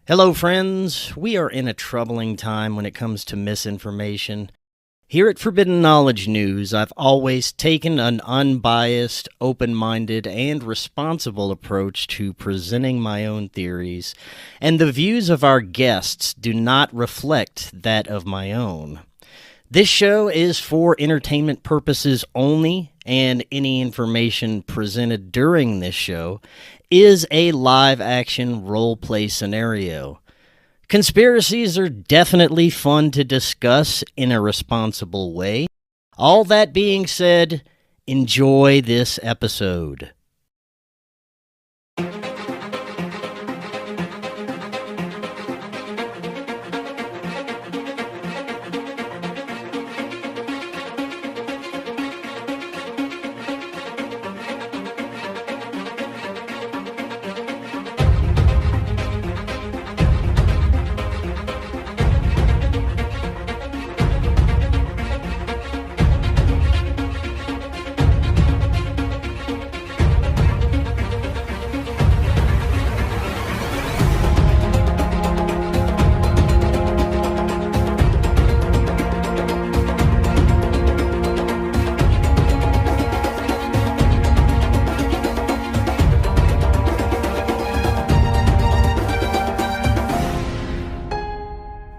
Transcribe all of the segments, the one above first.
Hello, friends. We are in a troubling time when it comes to misinformation. Here at Forbidden Knowledge News, I've always taken an unbiased, open-minded, and responsible approach to presenting my own theories, and the views of our guests do not reflect that of my own. This show is for entertainment purposes only, and any information presented during this show is a live-action role-play scenario. Conspiracies are definitely fun to discuss in a responsible way. All that being said, enjoy this episode.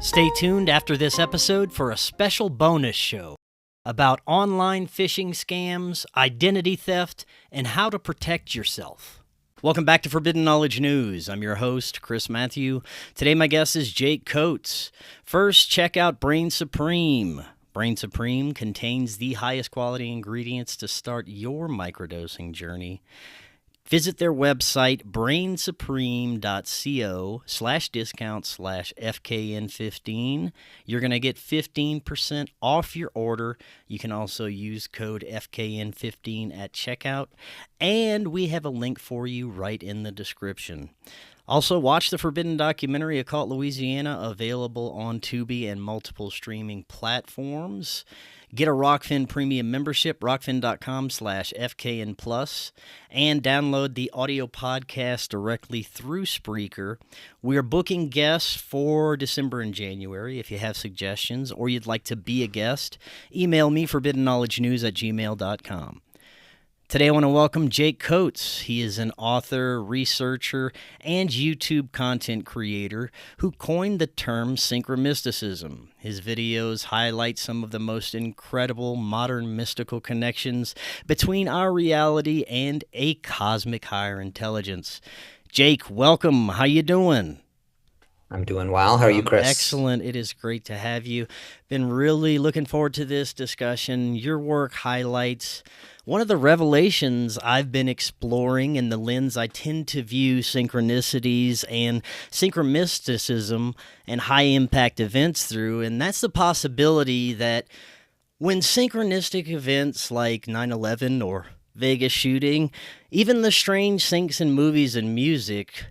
Stay tuned after this episode for a special bonus show about online phishing scams, identity theft, and how to protect yourself. Welcome back to Forbidden Knowledge News. I'm your host, Chris Matthew. Today my guest is Jake Kotze. First, check out Brainsupreme. Brainsupreme contains the highest quality ingredients to start your microdosing journey. Visit their website, brainsupreme.co/discount/FKN15. You're going to get 15% off your order. You can also use code FKN15 at checkout. And we have a link for you right in the description. Also, watch the Forbidden documentary Occult Louisiana, available on Tubi and multiple streaming platforms. Get a Rokfin premium membership, rokfin.com/FKN Plus, and download the audio podcast directly through Spreaker. We are booking guests for December and January. If you have suggestions or you'd like to be a guest, email me, forbiddenknowledgenews@gmail.com. Today I want to welcome Jake Kotze. He is an author, researcher, and YouTube content creator who coined the term Synchromysticism. His videos highlight some of the most incredible modern mystical connections between our reality and a cosmic higher intelligence. Jake, welcome. How you doing? I'm doing well. How are you, Chris? Excellent. It is great to have you. Been really looking forward to this discussion. Your work highlights one of the revelations I've been exploring in the lens I tend to view synchronicities and synchromysticism and high-impact events through, and that's the possibility that when synchronistic events like 9/11 or Vegas shooting, even the strange syncs in movies and music,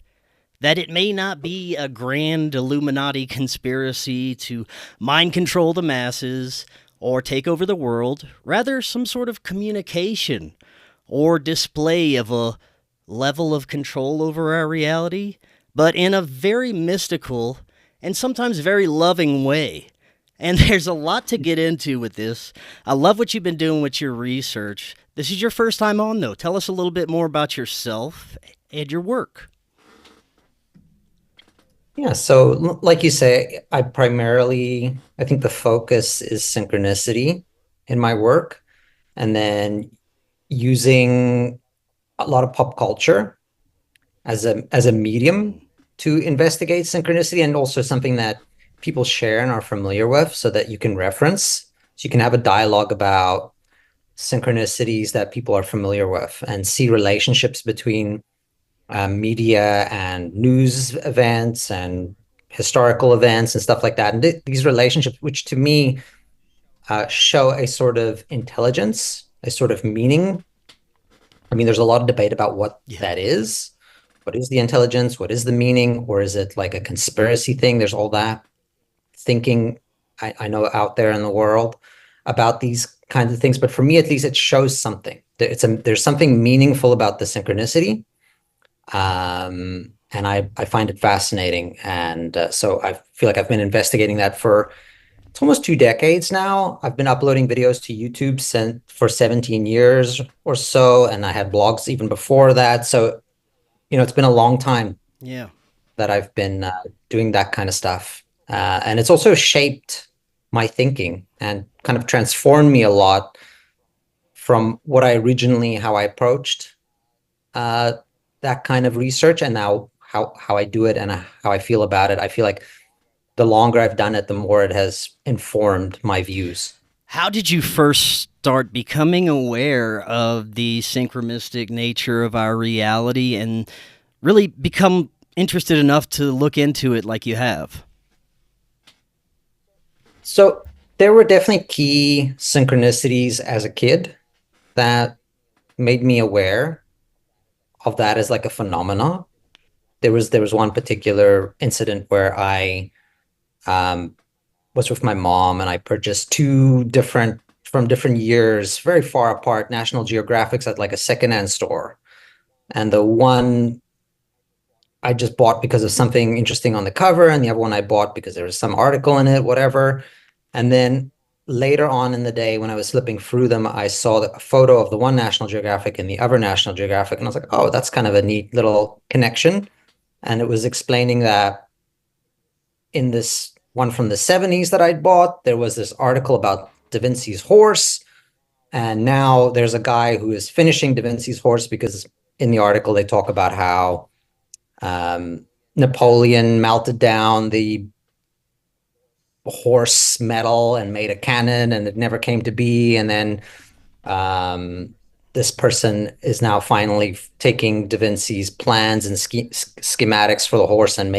that it may not be a grand Illuminati conspiracy to mind control the masses or take over the world, rather some sort of communication or display of a level of control over our reality, but in a very mystical and sometimes very loving way. And there's a lot to get into with this. I love what you've been doing with your research. This is your first time on, though. Tell us a little bit more about yourself and your work. Yeah, so like you say, I think the focus is synchronicity in my work, and then using a lot of pop culture as a medium to investigate synchronicity, and also something that people share and are familiar with so that you can reference. So you can have a dialogue about synchronicities that people are familiar with and see relationships between media and news events and historical events and stuff like that. And these relationships, which to me show a sort of intelligence, a sort of meaning. I mean, there's a lot of debate about what that is. What is the intelligence? What is the meaning? Or is it like a conspiracy thing? There's all that thinking I know out there in the world about these kinds of things. But for me, at least, it shows something. There's something meaningful about the synchronicity. And I find it fascinating. And so I feel like I've been investigating that for it's almost 2 decades now. I've been uploading videos to YouTube for 17 years or so, and I had blogs even before that. So, it's been a long time Yeah. that I've been doing that kind of stuff. And it's also shaped my thinking and kind of transformed me a lot from how I approached uh, that kind of research, and now how I do it and how I feel about it. I feel like the longer I've done it, the more it has informed my views. How did you first start becoming aware of the synchronistic nature of our reality and really become interested enough to look into it like you have? So there were definitely key synchronicities as a kid that made me aware of that as like a phenomenon. There was one particular incident where I um, was with my mom and I purchased two different from different years, very far apart, National Geographics at like a secondhand store. And the one I just bought because of something interesting on the cover, and the other one I bought because there was some article in it, whatever. And then later on in the day, when I was flipping through them, I saw a photo of the one National Geographic and the other National Geographic, and I was like, oh, that's kind of a neat little connection. And it was explaining that in this one from the 70s that I'd bought, there was this article about Da Vinci's horse. And now there's a guy who is finishing Da Vinci's horse because in the article they talk about how Napoleon melted down the horse metal and made a cannon, and it never came to be. And then this person is now finally taking Da Vinci's plans and schematics for the horse and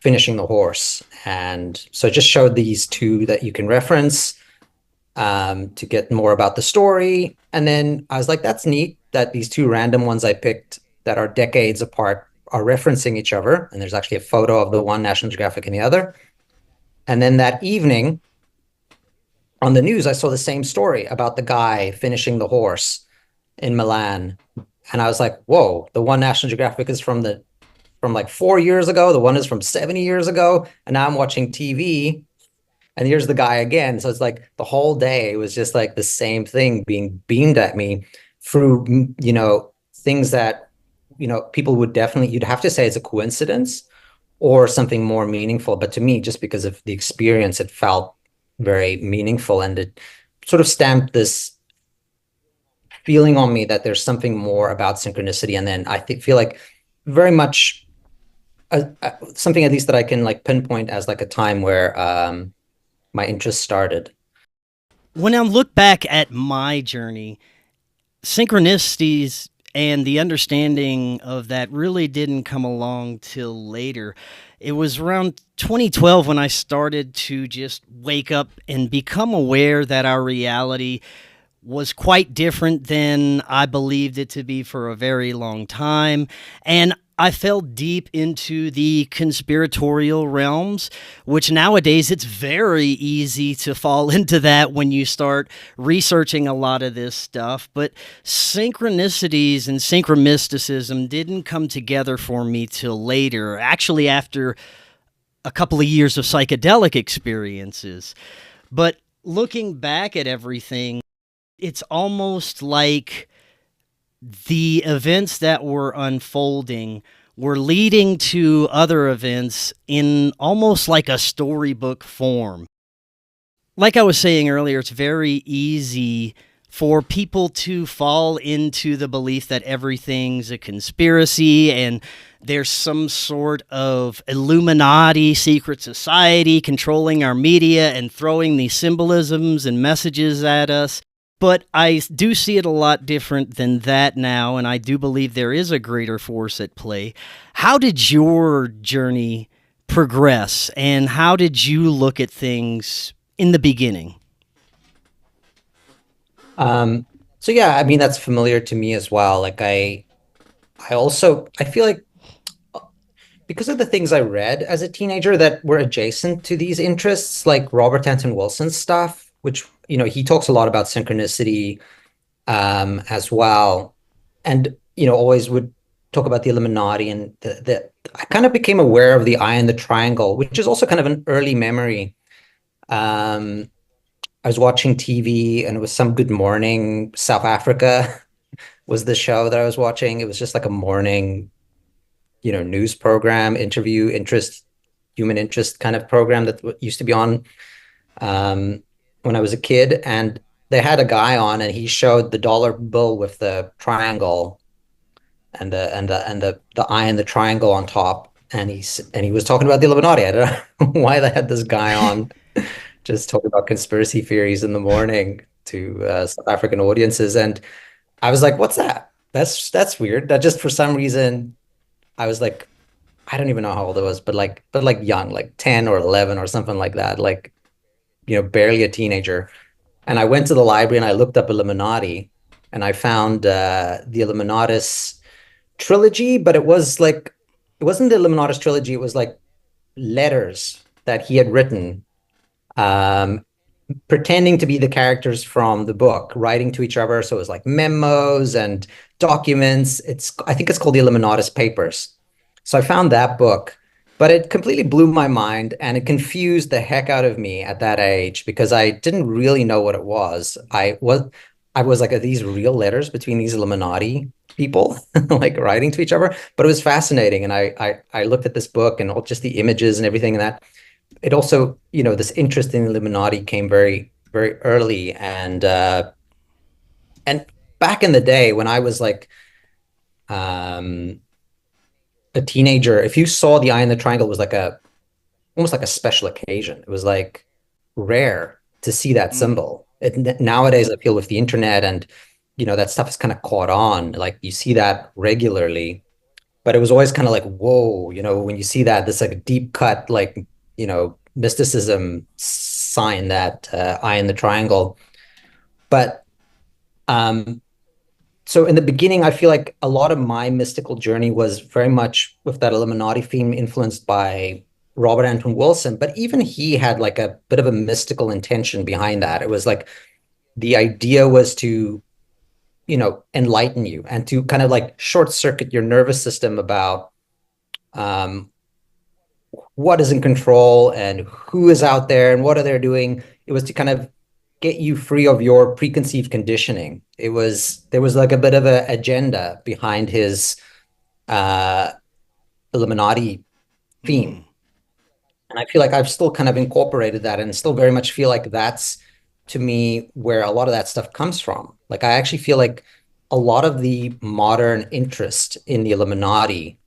finishing the horse. And so it just showed these two that you can reference to get more about the story. And then I was like, that's neat that these two random ones I picked that are decades apart are referencing each other. And there's actually a photo of the one National Geographic and the other. And then that evening on the news, I saw the same story about the guy finishing the horse in Milan. And I was like, whoa, the one National Geographic is from like 4 years ago. The one is from 70 years ago. And now I'm watching TV and here's the guy again. So it's like the whole day was just like the same thing being beamed at me through, things that, people you'd have to say it's a coincidence or something more meaningful. But to me, just because of the experience, it felt very meaningful, and it sort of stamped this feeling on me that there's something more about synchronicity. And then I feel like very much something at least that I can like pinpoint as like a time where my interest started. When I look back at my journey, synchronicities and the understanding of that really didn't come along till later. It was around 2012 when I started to just wake up and become aware that our reality was quite different than I believed it to be for a very long time. And I fell deep into the conspiratorial realms, which nowadays it's very easy to fall into that when you start researching a lot of this stuff. But synchronicities and synchromysticism didn't come together for me till later, actually after a couple of years of psychedelic experiences. But looking back at everything, it's almost like the events that were unfolding were leading to other events in almost like a storybook form. Like I was saying earlier, it's very easy for people to fall into the belief that everything's a conspiracy and there's some sort of Illuminati secret society controlling our media and throwing these symbolisms and messages at us. But I do see it a lot different than that now, and I do believe there is a greater force at play. How did your journey progress, and how did you look at things in the beginning? So yeah, I mean, that's familiar to me as well. Like I feel like because of the things I read as a teenager that were adjacent to these interests, like Robert Anton Wilson's stuff, which, he talks a lot about synchronicity as well. And, always would talk about the Illuminati, and I kind of became aware of the eye in the triangle, which is also kind of an early memory. Um, I was watching TV, and it was some Good Morning South Africa was the show that I was watching. It was just like a morning, news program, human interest kind of program that used to be on um, when I was a kid. And they had a guy on, and he showed the dollar bill with the triangle and the eye and the triangle on top. And he was talking about the Illuminati. I don't know why they had this guy on just talking about conspiracy theories in the morning to South African audiences. And I was like, "What's that? That's weird." That just for some reason, I was like, I don't even know how old I was, but like young, like 10 or 11 or something like that, like barely a teenager. And I went to the library and I looked up Illuminati, and I found the Illuminatus trilogy, but it wasn't the Illuminatus trilogy. It was like letters that he had written, um, pretending to be the characters from the book, writing to each other. So it was like memos and documents. I think it's called the Illuminatus Papers. So I found that book, but it completely blew my mind, and it confused the heck out of me at that age because I didn't really know what it was. I was like, are these real letters between these Illuminati people like writing to each other? But it was fascinating, and I looked at this book and just the images and everything, and that it also, this interest in Illuminati came very, very early. And back in the day when I was like um, a teenager, if you saw the eye in the triangle, it was like almost like a special occasion. It was like rare to see that Mm. symbol. Nowadays, I feel with the internet and that stuff is kind of caught on. Like you see that regularly, but it was always kind of like, whoa, when you see that, this like a deep cut, like mysticism sign, that eye in the triangle. But um, so in the beginning, I feel like a lot of my mystical journey was very much with that Illuminati theme, influenced by Robert Anton Wilson. But even he had like a bit of a mystical intention behind that. It was like the idea was to, enlighten you and to kind of like short circuit your nervous system about um, what is in control and who is out there and what are they doing. It was to kind of get you free of your preconceived conditioning. There was like a bit of an agenda behind his uh, Illuminati Mm. theme, and I feel like I've still kind of incorporated that, and still very much feel like that's to me where a lot of that stuff comes from. Like I actually feel like a lot of the modern interest in the Illuminati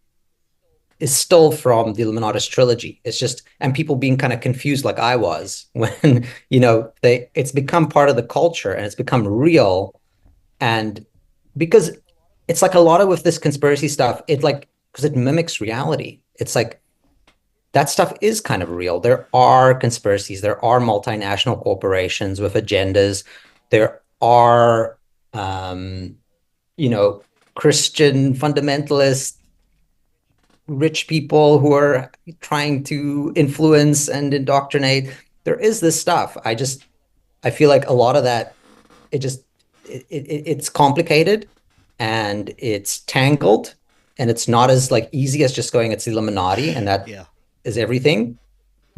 is still from the Illuminatus trilogy. It's just, and people being kind of confused like I was when, it's become part of the culture and it's become real. And because it's like a lot of with this conspiracy stuff, it like, because it mimics reality. It's like that stuff is kind of real. There are conspiracies, there are multinational corporations with agendas, there are, um, you know, Christian fundamentalists, rich people who are trying to influence and indoctrinate. There is this stuff. I feel like a lot of that, it just it's complicated and it's tangled, and it's not as like easy as just going it's Illuminati and that Yeah. is everything.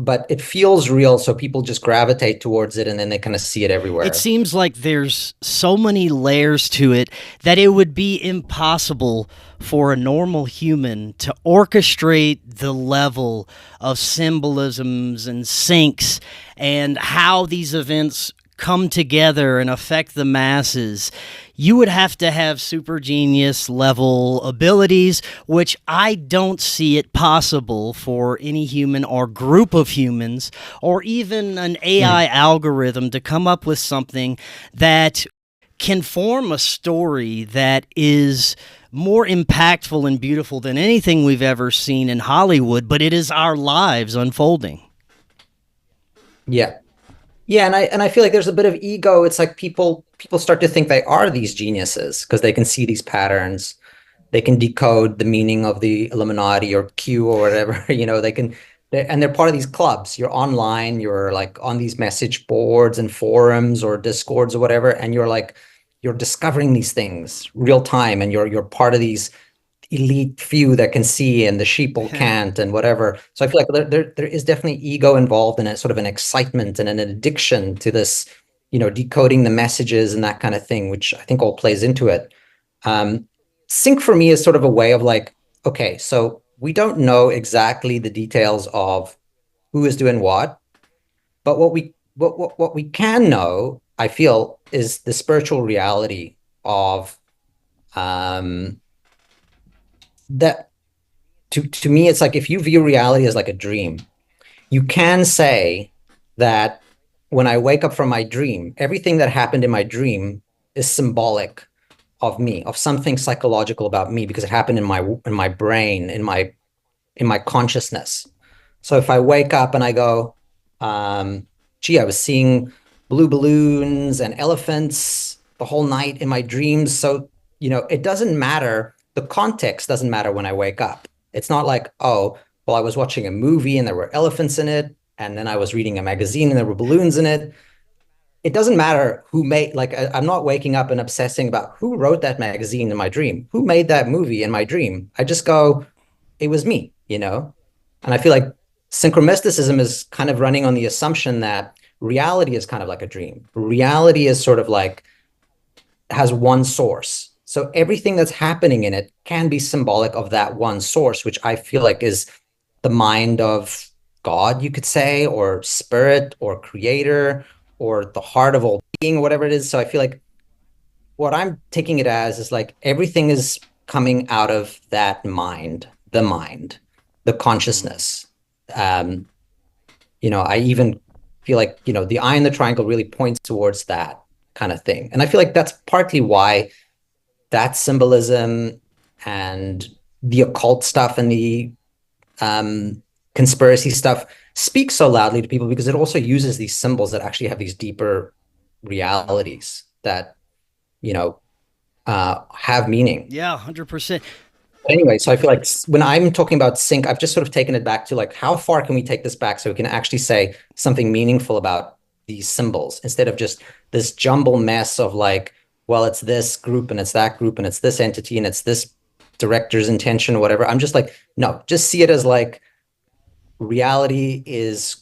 But it feels real, so people just gravitate towards it, and then they kind of see it It everywhere. seems like there's so many layers to it that it would be impossible for a normal human to orchestrate the level of symbolisms and syncs and how these events come together and affect the masses. You would have to have super genius level abilities, which I don't see it possible for any human or group of humans or even an AI Mm. algorithm to come up with something that can form a story that is more impactful and beautiful than anything we've ever seen in Hollywood, but it is our lives unfolding. Yeah. Yeah, and I feel like there's a bit of ego. It's like people start to think they are these geniuses because they can see these patterns. They can decode the meaning of the Illuminati or Q or whatever. And they're part of these clubs. You're online, you're like on these message boards and forums or discords or whatever, and you're discovering these things real time, and you're part of elite few that can see and the sheeple can't and whatever. So I feel like there is definitely ego involved in it, sort of an excitement and an addiction to this, decoding the messages and that kind of thing, which I think all plays into it. Sync for me is sort of a way of like, okay, so we don't know exactly the details of who is doing what, but what we can know, I feel, is the spiritual reality of that. To me, it's like if you view reality as like a dream, you can say that when I wake up from my dream, everything that happened in my dream is symbolic of me, of something psychological about me, because it happened in my brain, in my consciousness. So if I wake up and I go, gee, I was seeing blue balloons and elephants the whole night in my dreams. So, it doesn't matter. The context doesn't matter when I wake up. It's not like, oh, well, I was watching a movie and there were elephants in it. And then I was reading a magazine and there were balloons in it. It doesn't matter who made, like, I'm not waking up and obsessing about who wrote that magazine in my dream, who made that movie in my dream. I just go, it was me, And I feel like synchromysticism is kind of running on the assumption that reality is kind of like a dream. Reality is sort of like, has one source. So everything that's happening in it can be symbolic of that one source, which I feel like is the mind of God, you could say, or spirit, or creator, or the heart of all being, or whatever it is. So I feel like what I'm taking it as is like everything is coming out of that mind, the consciousness. I even feel like, the eye in the triangle really points towards that kind of thing. And I feel like that's partly why that symbolism and the occult stuff and the conspiracy stuff speaks so loudly to people, because it also uses these symbols that actually have these deeper realities that, have meaning. Yeah, 100%. Anyway, so I feel like when I'm talking about sync, I've just sort of taken it back to like, how far can we take this back so we can actually say something meaningful about these symbols instead of just this jumble mess of like, well, it's this group and it's that group and it's this entity and it's this director's intention or whatever. I'm just like, no, just see it as like reality is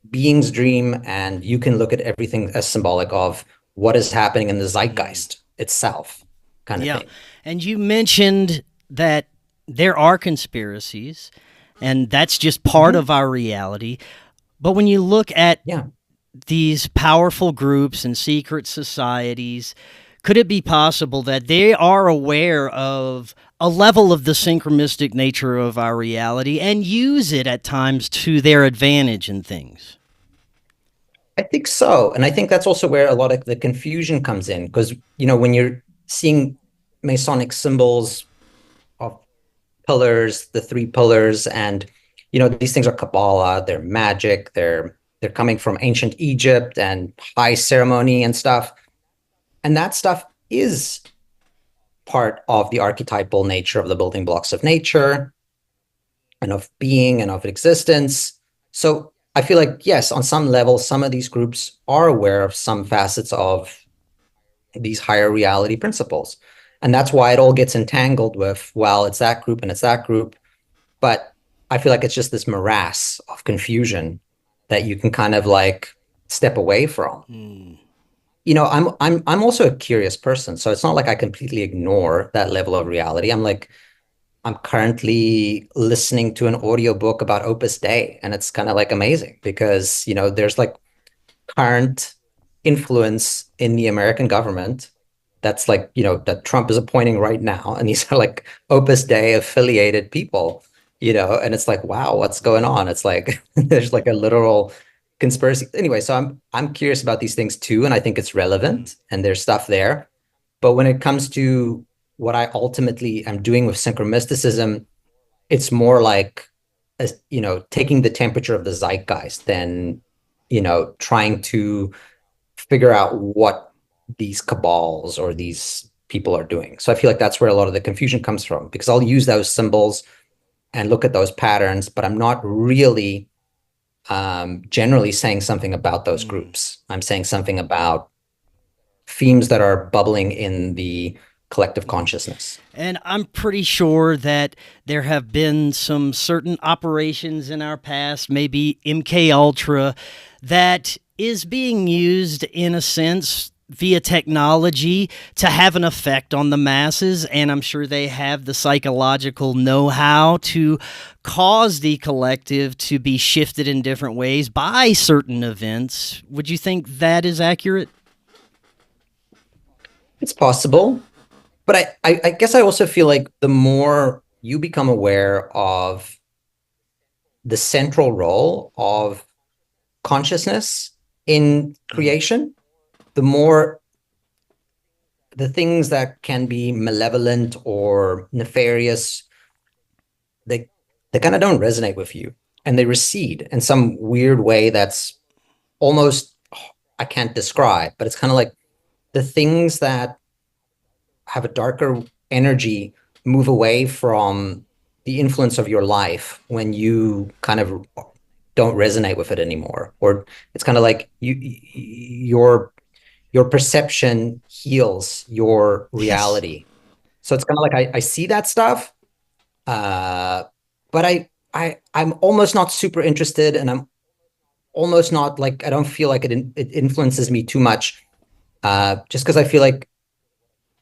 being's dream, and you can look at everything as symbolic of what is happening in the zeitgeist itself, kind of thing. And you mentioned that there are conspiracies, and that's just part of our reality. But when you look at these powerful groups and secret societies, could it be possible that they are aware of a level of the synchromistic nature of our reality and use it at times to their advantage in things? I think so. And I think that's also where a lot of the confusion comes in, because, when you're seeing Masonic symbols of pillars, the three pillars, and, these things are Kabbalah, they're magic, they're coming from ancient Egypt and high ceremony and stuff. And that stuff is part of the archetypal nature of the building blocks of nature and of being and of existence. So I feel like, yes, on some level, some of these groups are aware of some facets of these higher reality principles. And that's why it all gets entangled with, well, it's that group and it's that group. But I feel like it's just this morass of confusion that you can kind of like step away from. I'm also a curious person, so it's not like I completely ignore that level of reality. I'm currently listening to an audiobook about Opus Dei, and it's kind of like amazing because, there's like current influence in the American government that's like, that Trump is appointing right now. And these are like Opus Dei affiliated people, and it's like, wow, what's going on? It's like, there's like a literal conspiracy. Anyway, so I'm curious about these things too. And I think it's relevant and there's stuff there. But when it comes to what I ultimately am doing with synchromysticism, it's more like, taking the temperature of the zeitgeist than, trying to figure out what these cabals or these people are doing. So I feel like that's where a lot of the confusion comes from, because I'll use those symbols and look at those patterns, but I'm not really generally saying something about those groups. I'm saying something about themes that are bubbling in the collective consciousness. And I'm pretty sure that there have been some certain operations in our past, maybe MK Ultra, that is being used in a sense via technology to have an effect on the masses, and I'm sure they have the psychological know-how to cause the collective to be shifted in different ways by certain events. Would you think that is accurate? It's possible, but I guess I also feel like the more you become aware of the central role of consciousness in creation, the more the things that can be malevolent or nefarious, they kind of don't resonate with you, and they recede in some weird way that's almost I can't describe, but it's kind of like the things that have a darker energy move away from the influence of your life when you kind of don't resonate with it anymore. Or it's kind of like your perception heals your Yes. reality. So it's kind of like I see that stuff, but I'm almost not super interested, and I'm almost not like I don't feel like it influences me too much, just because I feel like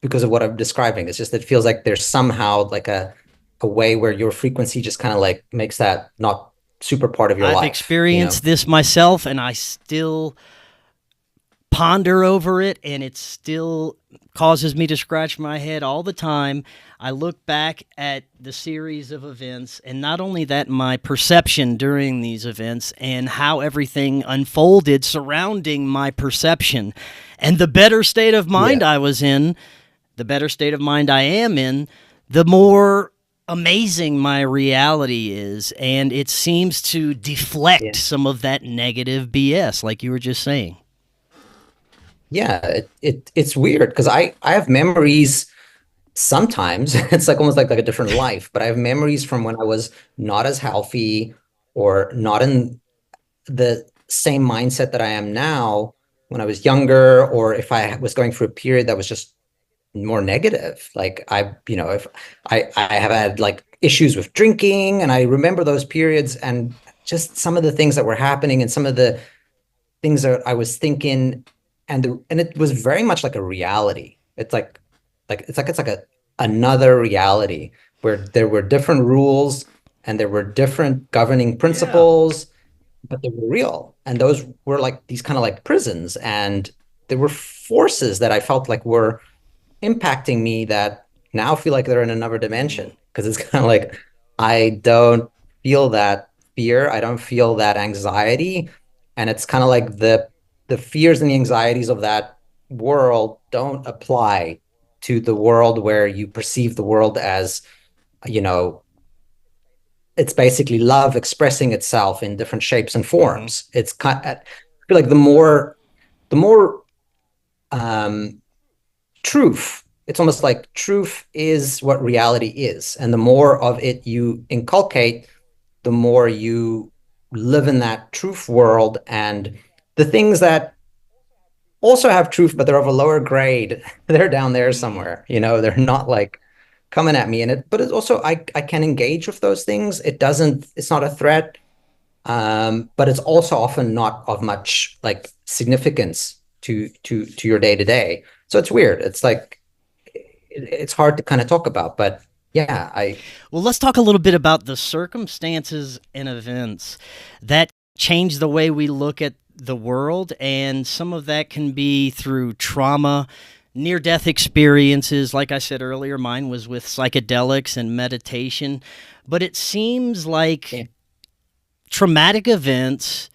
because of what I'm describing, it's just it feels like there's somehow like a way where your frequency just kind of like makes that not super part of your I've life, you know? experienced this myself, and I still ponder over it, and it still causes me to scratch my head all the time. I look back at the series of events, and not only that, my perception during these events and how everything unfolded surrounding my perception. And the better state of mind Yeah, I was in, the better state of mind I am in, the more amazing my reality is. And it seems to deflect yeah, some of that negative BS, like you were just saying. yeah. It's weird because I have memories sometimes. It's like almost like a different life, but I have memories from when I was not as healthy or not in the same mindset that I am now when I was younger, or if I was going through a period that was just more negative. Like if I have had like issues with drinking, and I remember those periods and just some of the things that were happening and some of the things that I was thinking, and it was very much like a reality. It's like a another reality where there were different rules and there were different governing Yeah. principles, but they were real. And those were like these kind of like prisons, and there were forces that I felt like were impacting me that now feel like they're in another Mm. dimension, because it's kind of like I don't feel that fear, I don't feel that anxiety, and it's kind of like the fears and the anxieties of that world don't apply to the world where you perceive the world as, you know, it's basically love expressing itself in different shapes and Hmm. forms. It's kind of, I feel like the more um truth. It's almost like truth is what reality is. And the more of it you inculcate, the more you live in that truth world. And the things that also have truth, but they're of a lower grade, they're down there Mm. somewhere. They're not like coming at me. But it's also, I can engage with those things. It's not a threat. But it's also often not of much like significance to your day to day. So it's weird. It's like it's hard to kind of talk about, but yeah, Well, let's talk a little bit about the circumstances and events that change the way we look at the world. And some of that can be through trauma, near death experiences. Like I said earlier, mine was with psychedelics and meditation. But it seems yeah, like traumatic events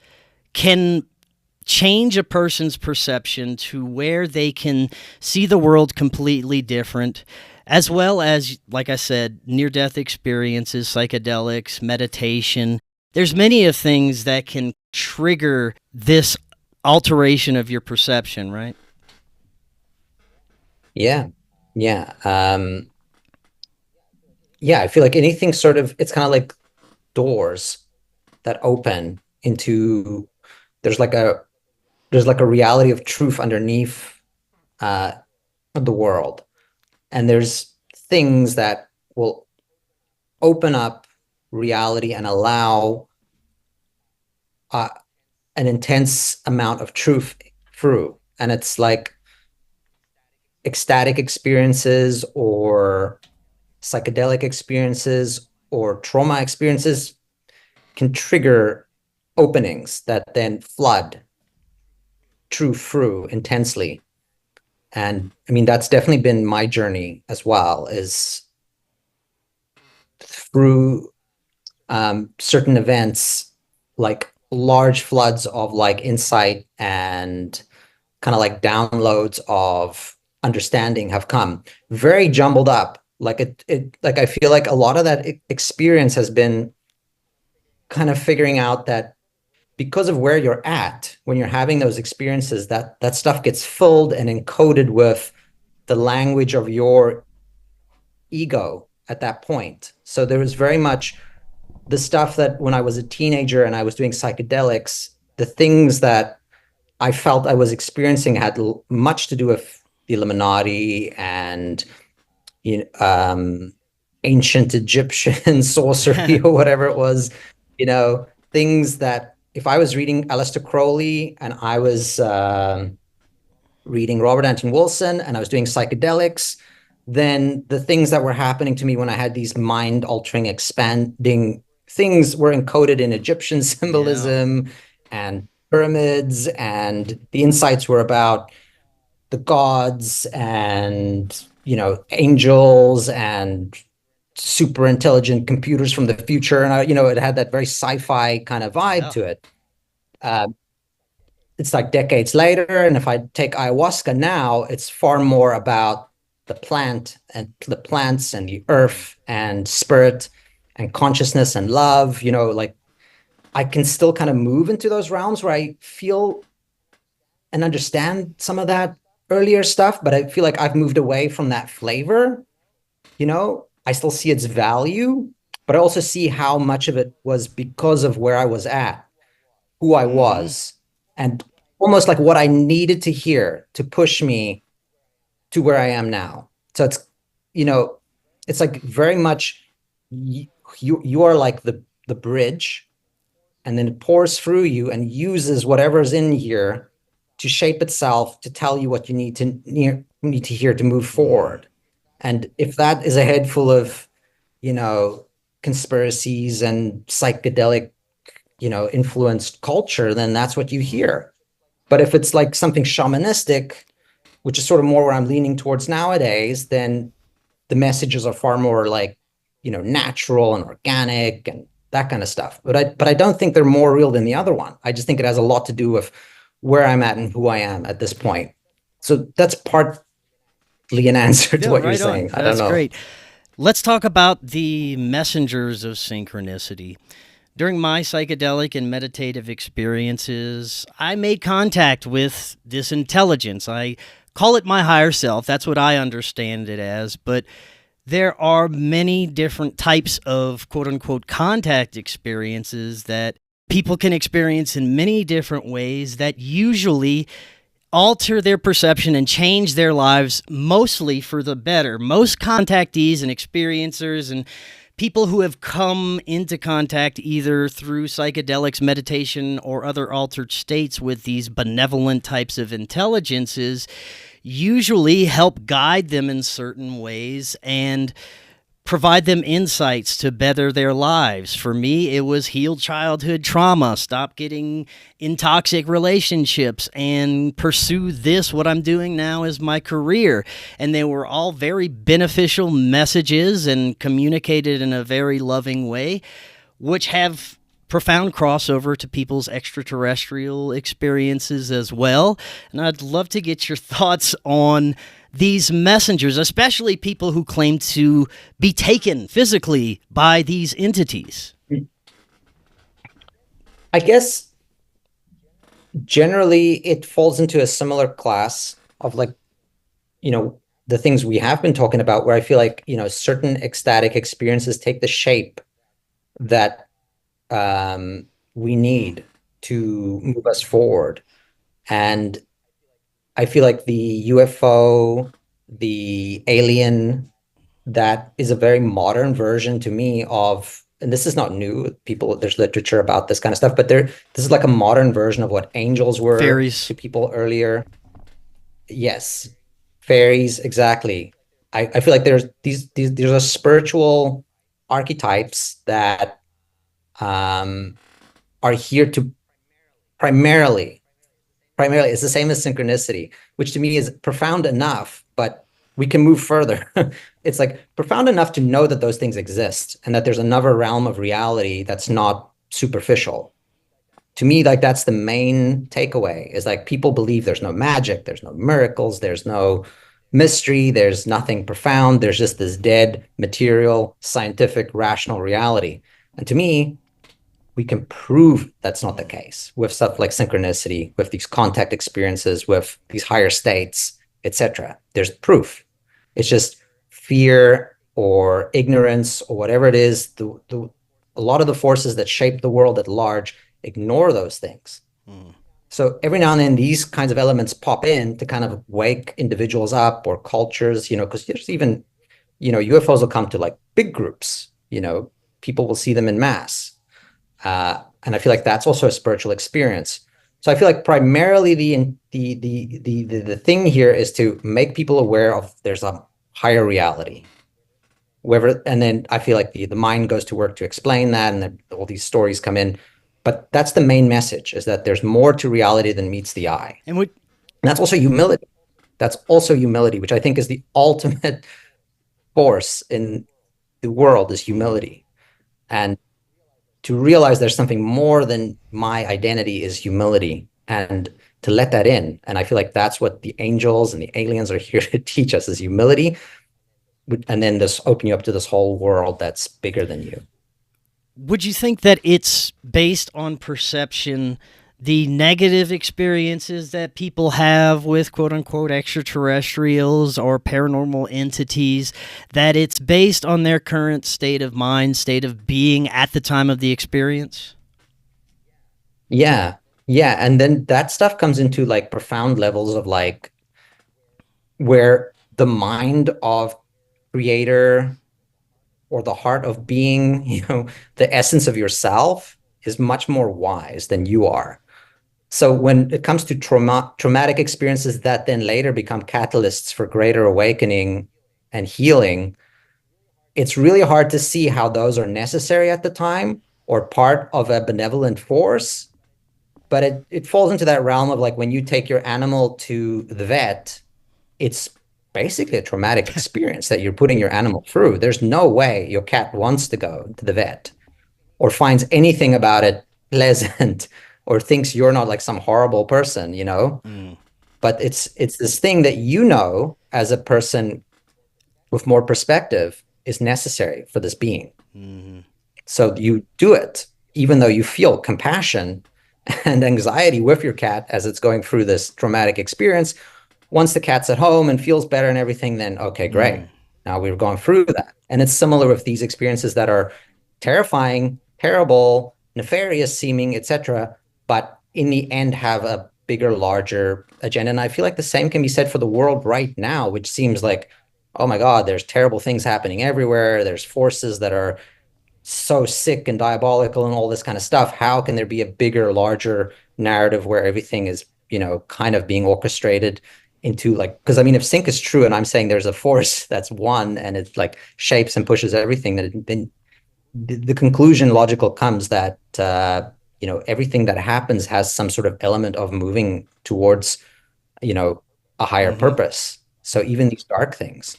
can change a person's perception to where they can see the world completely different, as well as, like I said, near death experiences, psychedelics, meditation. There's many of things that can trigger this alteration of your perception, right? yeah, yeah. Yeah, I feel like anything sort of, it's kind of like doors that open into, there's like a there's like a reality of truth underneath uh the world. And there's things that will open up reality and allow an intense amount of truth through. And it's like ecstatic experiences or psychedelic experiences or trauma experiences can trigger openings that then flood truth through intensely. And I mean, that's definitely been my journey as well, is through certain events, like large floods of like insight and kind of like downloads of understanding have come very jumbled up. Like like I feel like a lot of that experience has been kind of figuring out that because of where you're at when you're having those experiences, that stuff gets filled and encoded with the language of your ego at that point. So there was very much the stuff that when I was a teenager and I was doing psychedelics, the things that I felt I was experiencing had much to do with the Illuminati and ancient Egyptian sorcery or whatever it was, things that if I was reading Aleister Crowley and I was reading Robert Anton Wilson and I was doing psychedelics, then the things that were happening to me when I had these mind-altering, expanding things were encoded in Egyptian symbolism and pyramids, and the insights were about the gods and angels and super intelligent computers from the future, and it had that very sci-fi kind of vibe to it. It's like decades later, and if I take ayahuasca now, it's far more about the plant and the plants and the earth and spirit and consciousness and love. Like I can still kind of move into those realms where I feel and understand some of that earlier stuff, but I feel like I've moved away from that flavor. I still see its value, but I also see how much of it was because of where I was at, who I was, and almost like what I needed to hear to push me to where I am now. So it's like very much you are like the bridge, and then it pours through you and uses whatever's in here to shape itself to tell you what you need to hear to move forward. And if that is a head full of, conspiracies and psychedelic, influenced culture, then that's what you hear. But if it's like something shamanistic, which is sort of more where I'm leaning towards nowadays, then the messages are far more like, natural and organic and that kind of stuff. But I don't think they're more real than the other one. I just think it has a lot to do with where I'm at and who I am at this point. So that's partly an answer to what you're saying. I don't know. That's great. Let's talk about the messengers of synchronicity. During my psychedelic and meditative experiences, I made contact with this intelligence. I call it my higher self. That's what I understand it as. But there are many different types of quote-unquote contact experiences that people can experience in many different ways that usually alter their perception and change their lives mostly for the better. Most contactees and experiencers and people who have come into contact either through psychedelics, meditation, or other altered states with these benevolent types of intelligences usually help guide them in certain ways and provide them insights to better their lives. For me, it was heal childhood trauma, stop getting in toxic relationships, and pursue this, what I'm doing now, as my career. And they were all very beneficial messages and communicated in a very loving way, which have profound crossover to people's extraterrestrial experiences as well. And I'd love to get your thoughts on these messengers, especially people who claim to be taken physically by these entities. I guess generally it falls into a similar class of like, the things we have been talking about, where I feel like, certain ecstatic experiences take the shape that we need to move us forward. And I feel like the UFO, the alien that is a very modern version to me of, and this is not new, people, there's literature about this kind of stuff, but this is like a modern version of what angels were Fairies. to people earlier. Yes, fairies, exactly. I feel like there's these are spiritual archetypes that are here to primarily it's the same as synchronicity, which to me is profound enough, but we can move further. It's like profound enough to know that those things exist and that there's another realm of reality that's not superficial. To me, like that's the main takeaway, is like people believe there's no magic, there's no miracles, there's no mystery, there's nothing profound, there's just this dead material scientific rational reality. And to me, we can prove that's not the case with stuff like synchronicity, with these contact experiences, with these higher states, etc. There's proof. It's just fear or ignorance or whatever it is. A lot of the forces that shape the world at large ignore those things. So every now and then these kinds of elements pop in to kind of wake individuals up or cultures, because there's even, UFOs will come to like big groups, people will see them in mass. And I feel like that's also a spiritual experience. So I feel like primarily the thing here is to make people aware of there's a higher reality. And then I feel like the mind goes to work to explain that, and then all these stories come in. But that's the main message, is that there's more to reality than meets the eye. And that's also humility. That's also humility, which I think is the ultimate force in the world, is humility. And to realize there's something more than my identity is humility, and to let that in. And I feel like that's what the angels and the aliens are here to teach us, is humility. And then this open you up to this whole world that's bigger than you. Would you think that it's based on perception, the negative experiences that people have with quote-unquote extraterrestrials or paranormal entities, that it's based on their current state of mind, state of being at the time of the experience? Yeah. And then that stuff comes into like profound levels of like where the mind of creator or the heart of being, the essence of yourself is much more wise than you are. So when it comes to traumatic experiences that then later become catalysts for greater awakening and healing, it's really hard to see how those are necessary at the time or part of a benevolent force. But it falls into that realm of like when you take your animal to the vet, it's basically a traumatic experience that you're putting your animal through. There's no way your cat wants to go to the vet or finds anything about it pleasant or thinks you're not like some horrible person, But it's this thing that as a person with more perspective is necessary for this being. Mm-hmm. So you do it, even though you feel compassion and anxiety with your cat as it's going through this traumatic experience. Once the cat's at home and feels better and everything, then okay, great. Now we've gone through that. And it's similar with these experiences that are terrifying, terrible, nefarious seeming, etc., but in the end have a bigger, larger agenda. And I feel like the same can be said for the world right now, which seems like, oh my God, there's terrible things happening everywhere. There's forces that are so sick and diabolical and all this kind of stuff. How can there be a bigger, larger narrative where everything is, kind of being orchestrated into like, because I mean, if sync is true and I'm saying there's a force that's one and it like shapes and pushes everything, then the conclusion logical comes that, everything that happens has some sort of element of moving towards, a higher purpose. So even these dark things.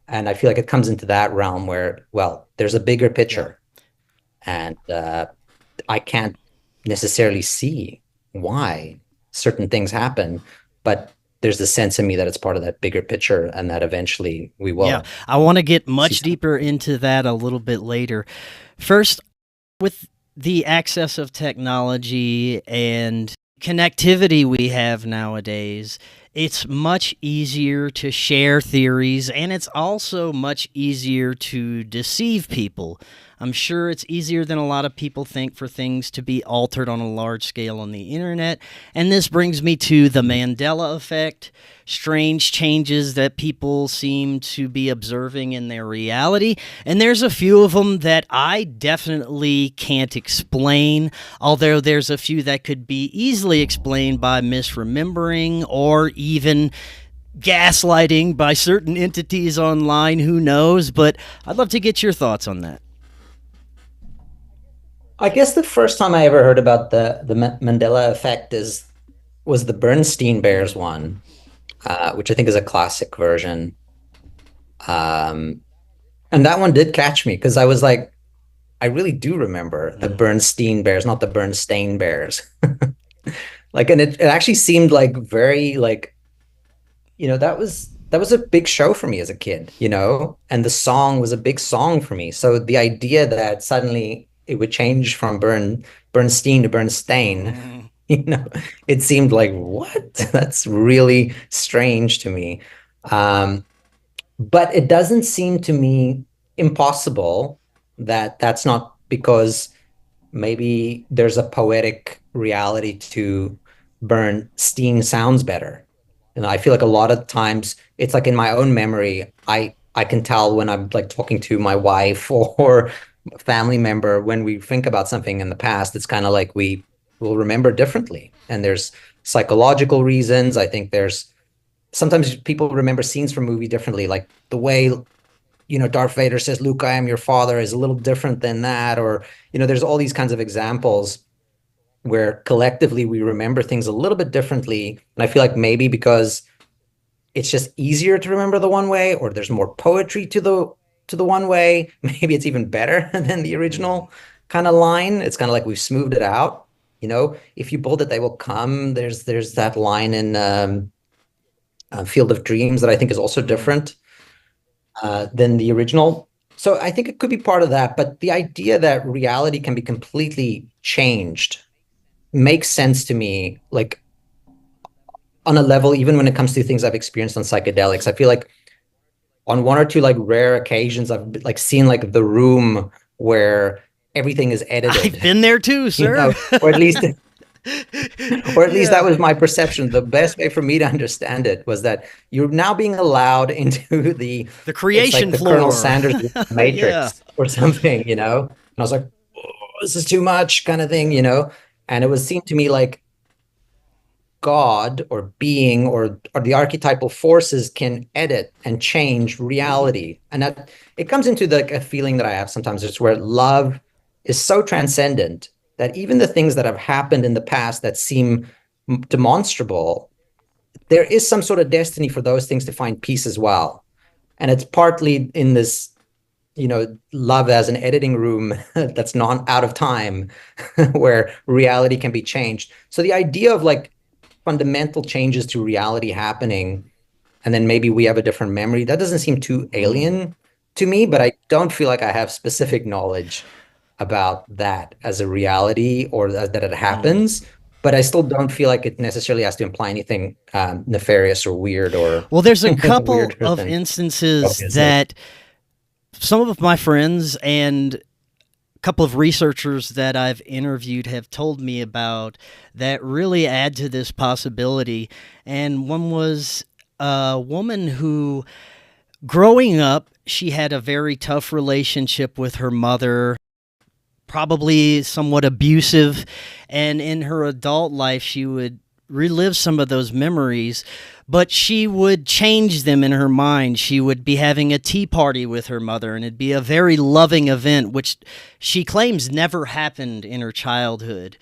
And I feel like it comes into that realm where, well, there's a bigger picture. And I can't necessarily see why certain things happen, but there's the sense in me that it's part of that bigger picture and that eventually we will. Yeah, I want to get much deeper into that a little bit later. First, with the access of technology and connectivity we have nowadays, it's much easier to share theories, and it's also much easier to deceive people. I'm sure it's easier than a lot of people think for things to be altered on a large scale on the internet. And this brings me to the Mandela effect, strange changes that people seem to be observing in their reality. And there's a few of them that I definitely can't explain, although there's a few that could be easily explained by misremembering or even gaslighting by certain entities online. Who knows? But I'd love to get your thoughts on that. I guess the first time I ever heard about the Mandela effect was the Bernstein Bears one, which I think is a classic version. And that one did catch me because I was like, I really do remember the Bernstein Bears, not the Bernstein Bears. Like, and it actually seemed like very like, that was a big show for me as a kid, and the song was a big song for me. So the idea that suddenly it would change from Bernstein to Bernstein, it seemed like, what? That's really strange to me. But it doesn't seem to me impossible that that's not because maybe there's a poetic reality to Bernstein sounds better. And I feel like a lot of times it's like in my own memory, I can tell when I'm like talking to my wife or a family member, when we think about something in the past, it's kind of like we will remember differently. And there's psychological reasons. I think there's sometimes people remember scenes from movie differently, like the way, Darth Vader says, "Luke, I am your father," is a little different than that. Or, there's all these kinds of examples where collectively we remember things a little bit differently. And I feel like maybe because it's just easier to remember the one way, or there's more poetry to the one way, maybe it's even better than the original kind of line. It's kind of like we've smoothed it out. If you build it, they will come. There's that line in Field of Dreams that I think is also different than the original. So I think it could be part of that. But the idea that reality can be completely changed makes sense to me, like on a level, even when it comes to things I've experienced on psychedelics. I feel like on one or two like rare occasions, I've like seen like The Room where everything is edited. I've been there too, sir. Or at least that was my perception. The best way for me to understand it was that you're now being allowed into the creation like the floor. Colonel Sanders Matrix or something, And I was like, oh, this is too much kind of thing, And it seemed to me like God or being or the archetypal forces can edit and change reality. And that it comes into a feeling that I have sometimes, it's where love is so transcendent that even the things that have happened in the past that seem demonstrable, there is some sort of destiny for those things to find peace as well. And it's partly in this, love as an editing room that's not out of time, where reality can be changed. So the idea of like fundamental changes to reality happening, and then maybe we have a different memory, that doesn't seem too alien to me, but I don't feel like I have specific knowledge about that as a reality or that it happens. But I still don't feel like it necessarily has to imply anything nefarious or weird or well, there's a couple of instances that some of my friends and a couple of researchers that I've interviewed have told me about that really add to this possibility. And one was a woman who, growing up, she had a very tough relationship with her mother, probably somewhat abusive, and in her adult life she would relive some of those memories, but she would change them in her mind. She would be having a tea party with her mother, and it'd be a very loving event, which she claims never happened in her childhood.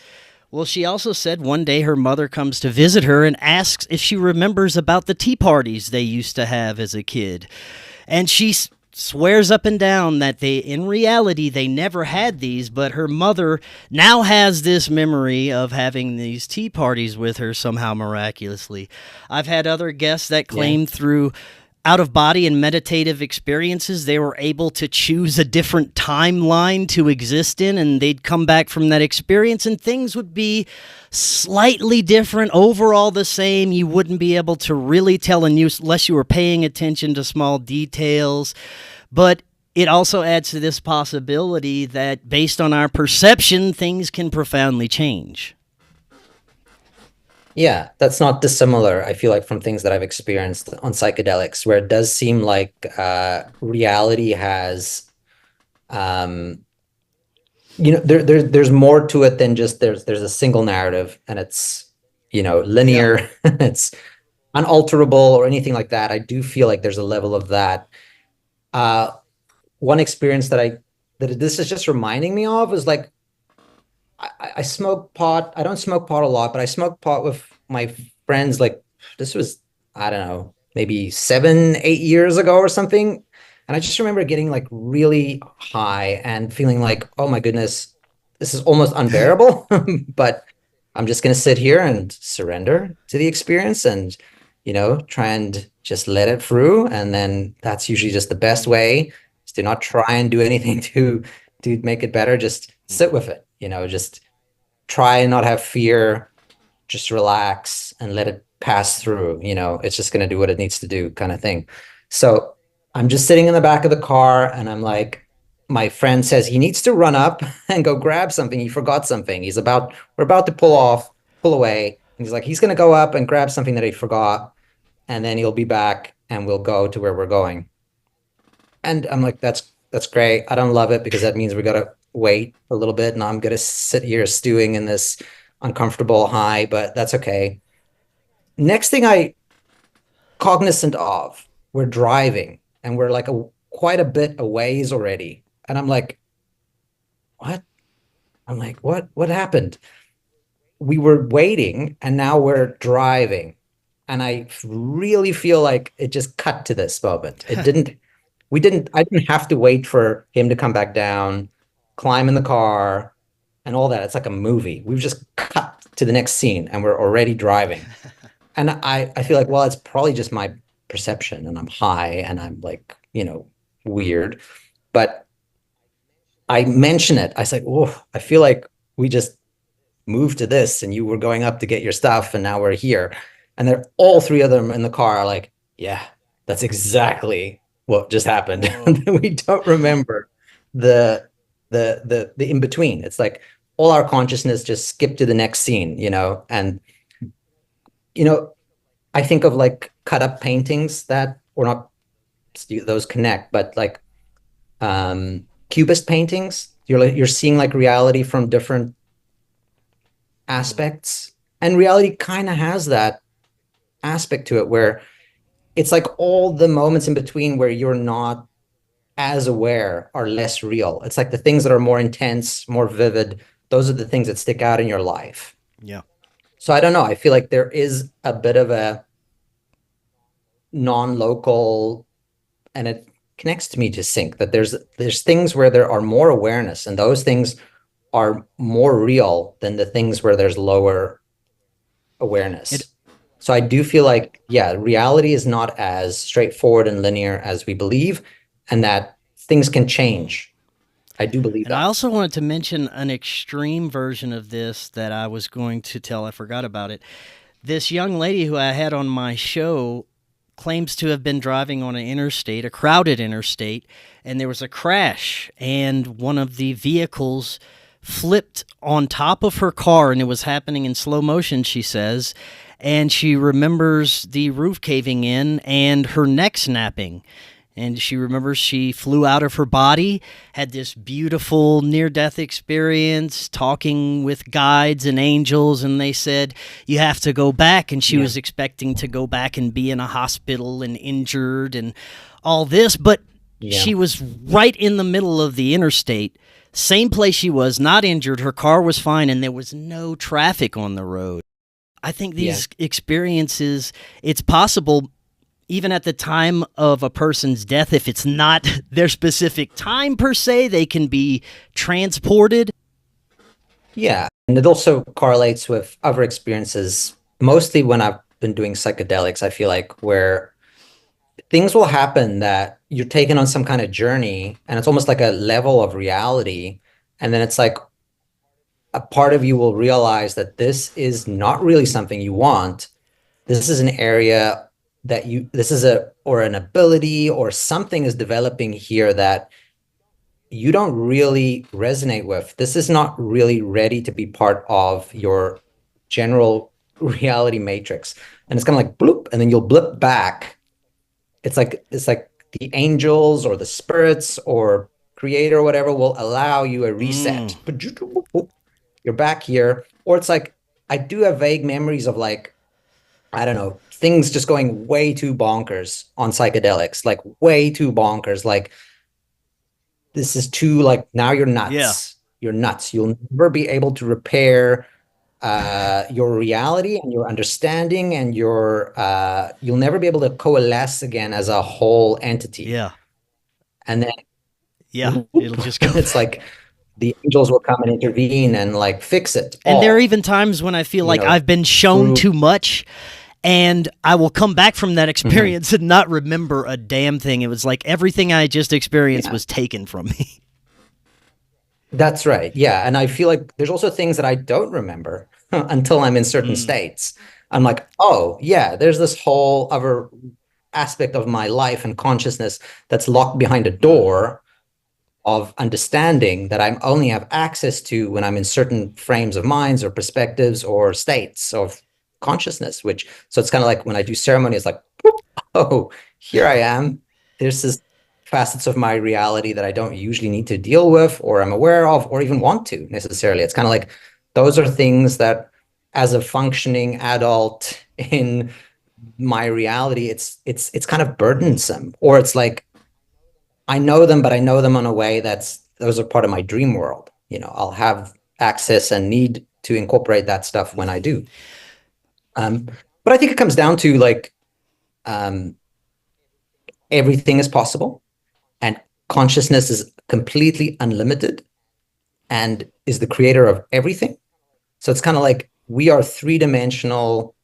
Well, she also said one day her mother comes to visit her and asks if she remembers about the tea parties they used to have as a kid. And she swears up and down that in reality, they never had these, but her mother now has this memory of having these tea parties with her somehow miraculously. I've had other guests that claim through out-of-body and meditative experiences, they were able to choose a different timeline to exist in, and they'd come back from that experience, and things would be slightly different, overall the same. You wouldn't be able to really tell unless you were paying attention to small details. But it also adds to this possibility that based on our perception, things can profoundly change. Yeah, that's not dissimilar, I feel like, from things that I've experienced on psychedelics, where it does seem like reality has, um, there's more to it than just there's a single narrative and it's, linear, Yeah. it's unalterable or anything like that. I do feel like there's a level of that. Uh, One experience that this is just reminding me of is like I smoke pot. I don't smoke pot a lot, but I smoke pot with my friends. Like this was, I don't know, maybe 7, 8 years ago or something. And I just remember getting like really high and feeling like, oh my goodness, this is almost unbearable. But I'm just gonna sit here and surrender to the experience and, try and just let it through. And then that's usually just the best way, is to not try and do anything to make it better. Just sit with it, just try and not have fear, just relax and let it pass through. It's just going to do what it needs to do, kind of thing. So I'm just sitting in the back of the car and I'm like, my friend says he needs to run up and go grab something. He forgot something. We're about to pull away. And he's like, he's going to go up and grab something that he forgot. And then he'll be back and we'll go to where we're going. And I'm like, that's great. I don't love it because that means we got to wait a little bit and I'm going to sit here stewing in this uncomfortable high, but that's okay. Next thing I cognizant of, we're driving and we're like quite a bit a ways already. And I'm like, what? I'm like, what happened? We were waiting and now we're driving. And I really feel like it just cut to this moment. I didn't have to wait for him to come back down, climb in the car and all that. It's like a movie. We've just cut to the next scene and we're already driving. And I feel like, well, it's probably just my perception and I'm high and I'm like, weird. But I mention it. I say, oh, I feel like we just moved to this and you were going up to get your stuff and now we're here. And they're all three of them in the car are like, yeah, that's exactly what just happened. We don't remember the in between. It's like all our consciousness just skipped to the next scene, and I think of like cut up paintings that, or not those connect, but like cubist paintings. You're seeing like reality from different aspects, and reality kind of has that aspect to it where it's like all the moments in between where you're not as aware are less real. It's like the things that are more intense, more vivid, those are the things that stick out in your life. Yeah. So I don't know. I feel like there is a bit of a non-local, and it connects to me to sync, that there's things where there are more awareness and those things are more real than the things where there's lower awareness. So I do feel like, yeah, reality is not as straightforward and linear as we believe, and that things can change. I do believe And that. I also wanted to mention an extreme version of this that I was going to tell. I forgot about it. This young lady who I had on my show claims to have been driving on an interstate, a crowded interstate, and there was a crash, and one of the vehicles flipped on top of her car, and it was happening in slow motion, she says, and she remembers the roof caving in and her neck snapping. And she remembers she flew out of her body, had this beautiful near-death experience, talking with guides and angels, and they said, you have to go back. And she was expecting to go back and be in a hospital and injured and all this. But she was right in the middle of the interstate, same place she was, not injured. Her car was fine, and there was no traffic on the road. I think these experiences, it's possible even at the time of a person's death, if it's not their specific time per se, they can be transported. Yeah, and it also correlates with other experiences, mostly when I've been doing psychedelics, I feel like, where things will happen that you're taken on some kind of journey and it's almost like a level of reality. And then it's like a part of you will realize that this is not really something you want. This is an area that an ability or something is developing here that you don't really resonate with. This is not really ready to be part of your general reality matrix. And it's kind of like bloop, and then you'll blip back. It's like the angels or the spirits or creator or whatever will allow you a reset. You're back here. Or it's like, I do have vague memories of like, I don't know, things just going way too bonkers on psychedelics, like way too bonkers. Like, this is too, like, now you're nuts. Yeah. You're nuts. You'll never be able to repair your reality and your understanding and you'll never be able to coalesce again as a whole entity. Yeah. And then Yeah. It'll just go. it's like the angels will come and intervene and like fix it. And there are even times when I feel like I've been shown too much, and I will come back from that experience and not remember a damn thing. It was like everything I just experienced was taken from me. That's right. Yeah. And I feel like there's also things that I don't remember until I'm in certain states. I'm like, oh, yeah, there's this whole other aspect of my life and consciousness that's locked behind a door of understanding that I only have access to when I'm in certain frames of minds or perspectives or states of consciousness, so it's kind of like when I do ceremony, it's like, oh, here I am. There's this facets of my reality that I don't usually need to deal with or I'm aware of or even want to necessarily. It's kind of like those are things that as a functioning adult in my reality, it's kind of burdensome, or it's like I know them, but I know them in a way those are part of my dream world. I'll have access and need to incorporate that stuff when I do. But I think it comes down to like everything is possible and consciousness is completely unlimited and is the creator of everything. So it's kind of like we are three-dimensional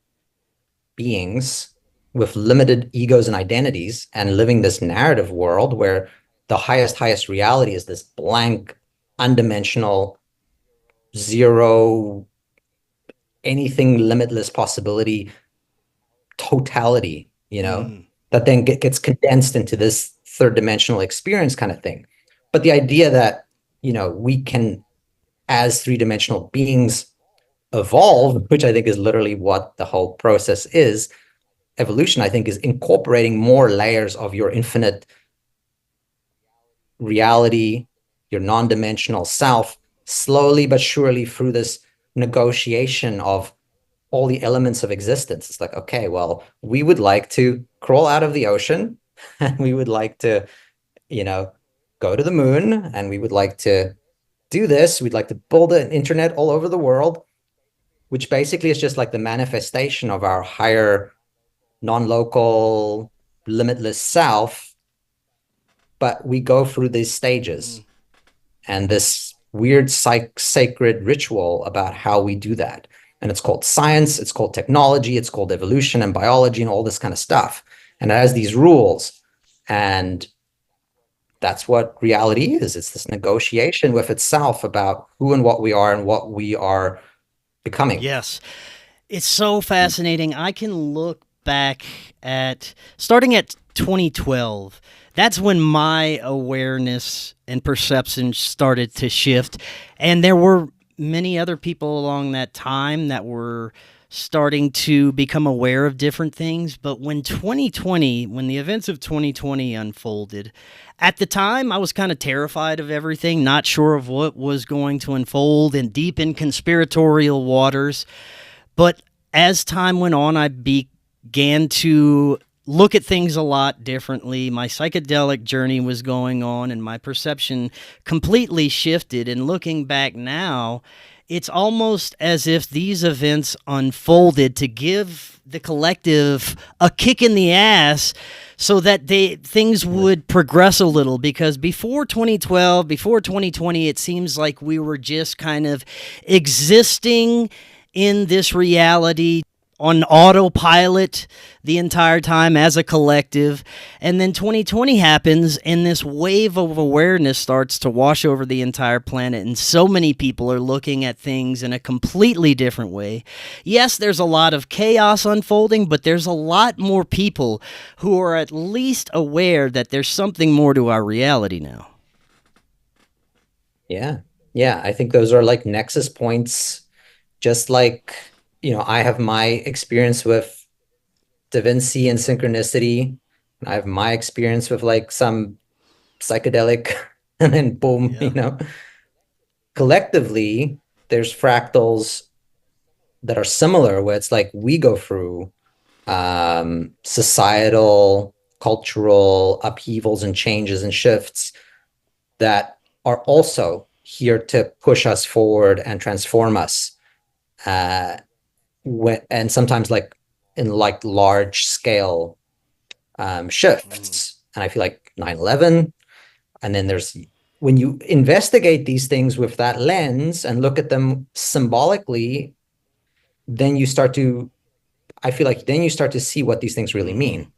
beings with limited egos and identities and living this narrative world where the highest reality is this blank, undimensional, zero, anything limitless possibility totality, that then gets condensed into this third dimensional experience kind of thing. But the idea that, we can, as three-dimensional beings, evolve, which I think is literally what the whole process is. Evolution, I think, is incorporating more layers of your infinite reality, your non-dimensional self, slowly but surely through this negotiation of all the elements of existence. It's like, okay, well, we would like to crawl out of the ocean and we would like to, go to the moon and we would like to do this. We'd like to build an internet all over the world, which basically is just like the manifestation of our higher, non-local, limitless self. But we go through these stages and this weird sacred ritual about how we do that. And it's called science, it's called technology, it's called evolution and biology and all this kind of stuff. And it has these rules. And that's what reality is. It's this negotiation with itself about who and what we are and what we are becoming. Yes. It's so fascinating. I can look back at starting at 2012. That's when my awareness and perception started to shift. And there were many other people along that time that were starting to become aware of different things. But when the events of 2020 unfolded, at the time I was kind of terrified of everything, not sure of what was going to unfold and deep in conspiratorial waters. But as time went on, I began to look at things a lot differently. My psychedelic journey was going on and my perception completely shifted. And looking back now, it's almost as if these events unfolded to give the collective a kick in the ass so that things would progress a little. Because before 2012, before 2020, it seems like we were just kind of existing in this reality on autopilot the entire time as a collective. And then 2020 happens and this wave of awareness starts to wash over the entire planet. And so many people are looking at things in a completely different way. Yes, there's a lot of chaos unfolding, but there's a lot more people who are at least aware that there's something more to our reality now. Yeah. Yeah. I think those are like nexus points, just like, I have my experience with Da Vinci and synchronicity. And I have my experience with like some psychedelic, and then boom, Yeah. collectively, there's fractals that are similar where it's like we go through societal, cultural upheavals and changes and shifts that are also here to push us forward and transform us. Uh, and sometimes like in like large scale Mm. shifts. And I feel like 9/11, and then there's when you investigate these things with that lens and look at them symbolically, then you start to, I feel like then you start to see what these things really Mm-hmm. mean.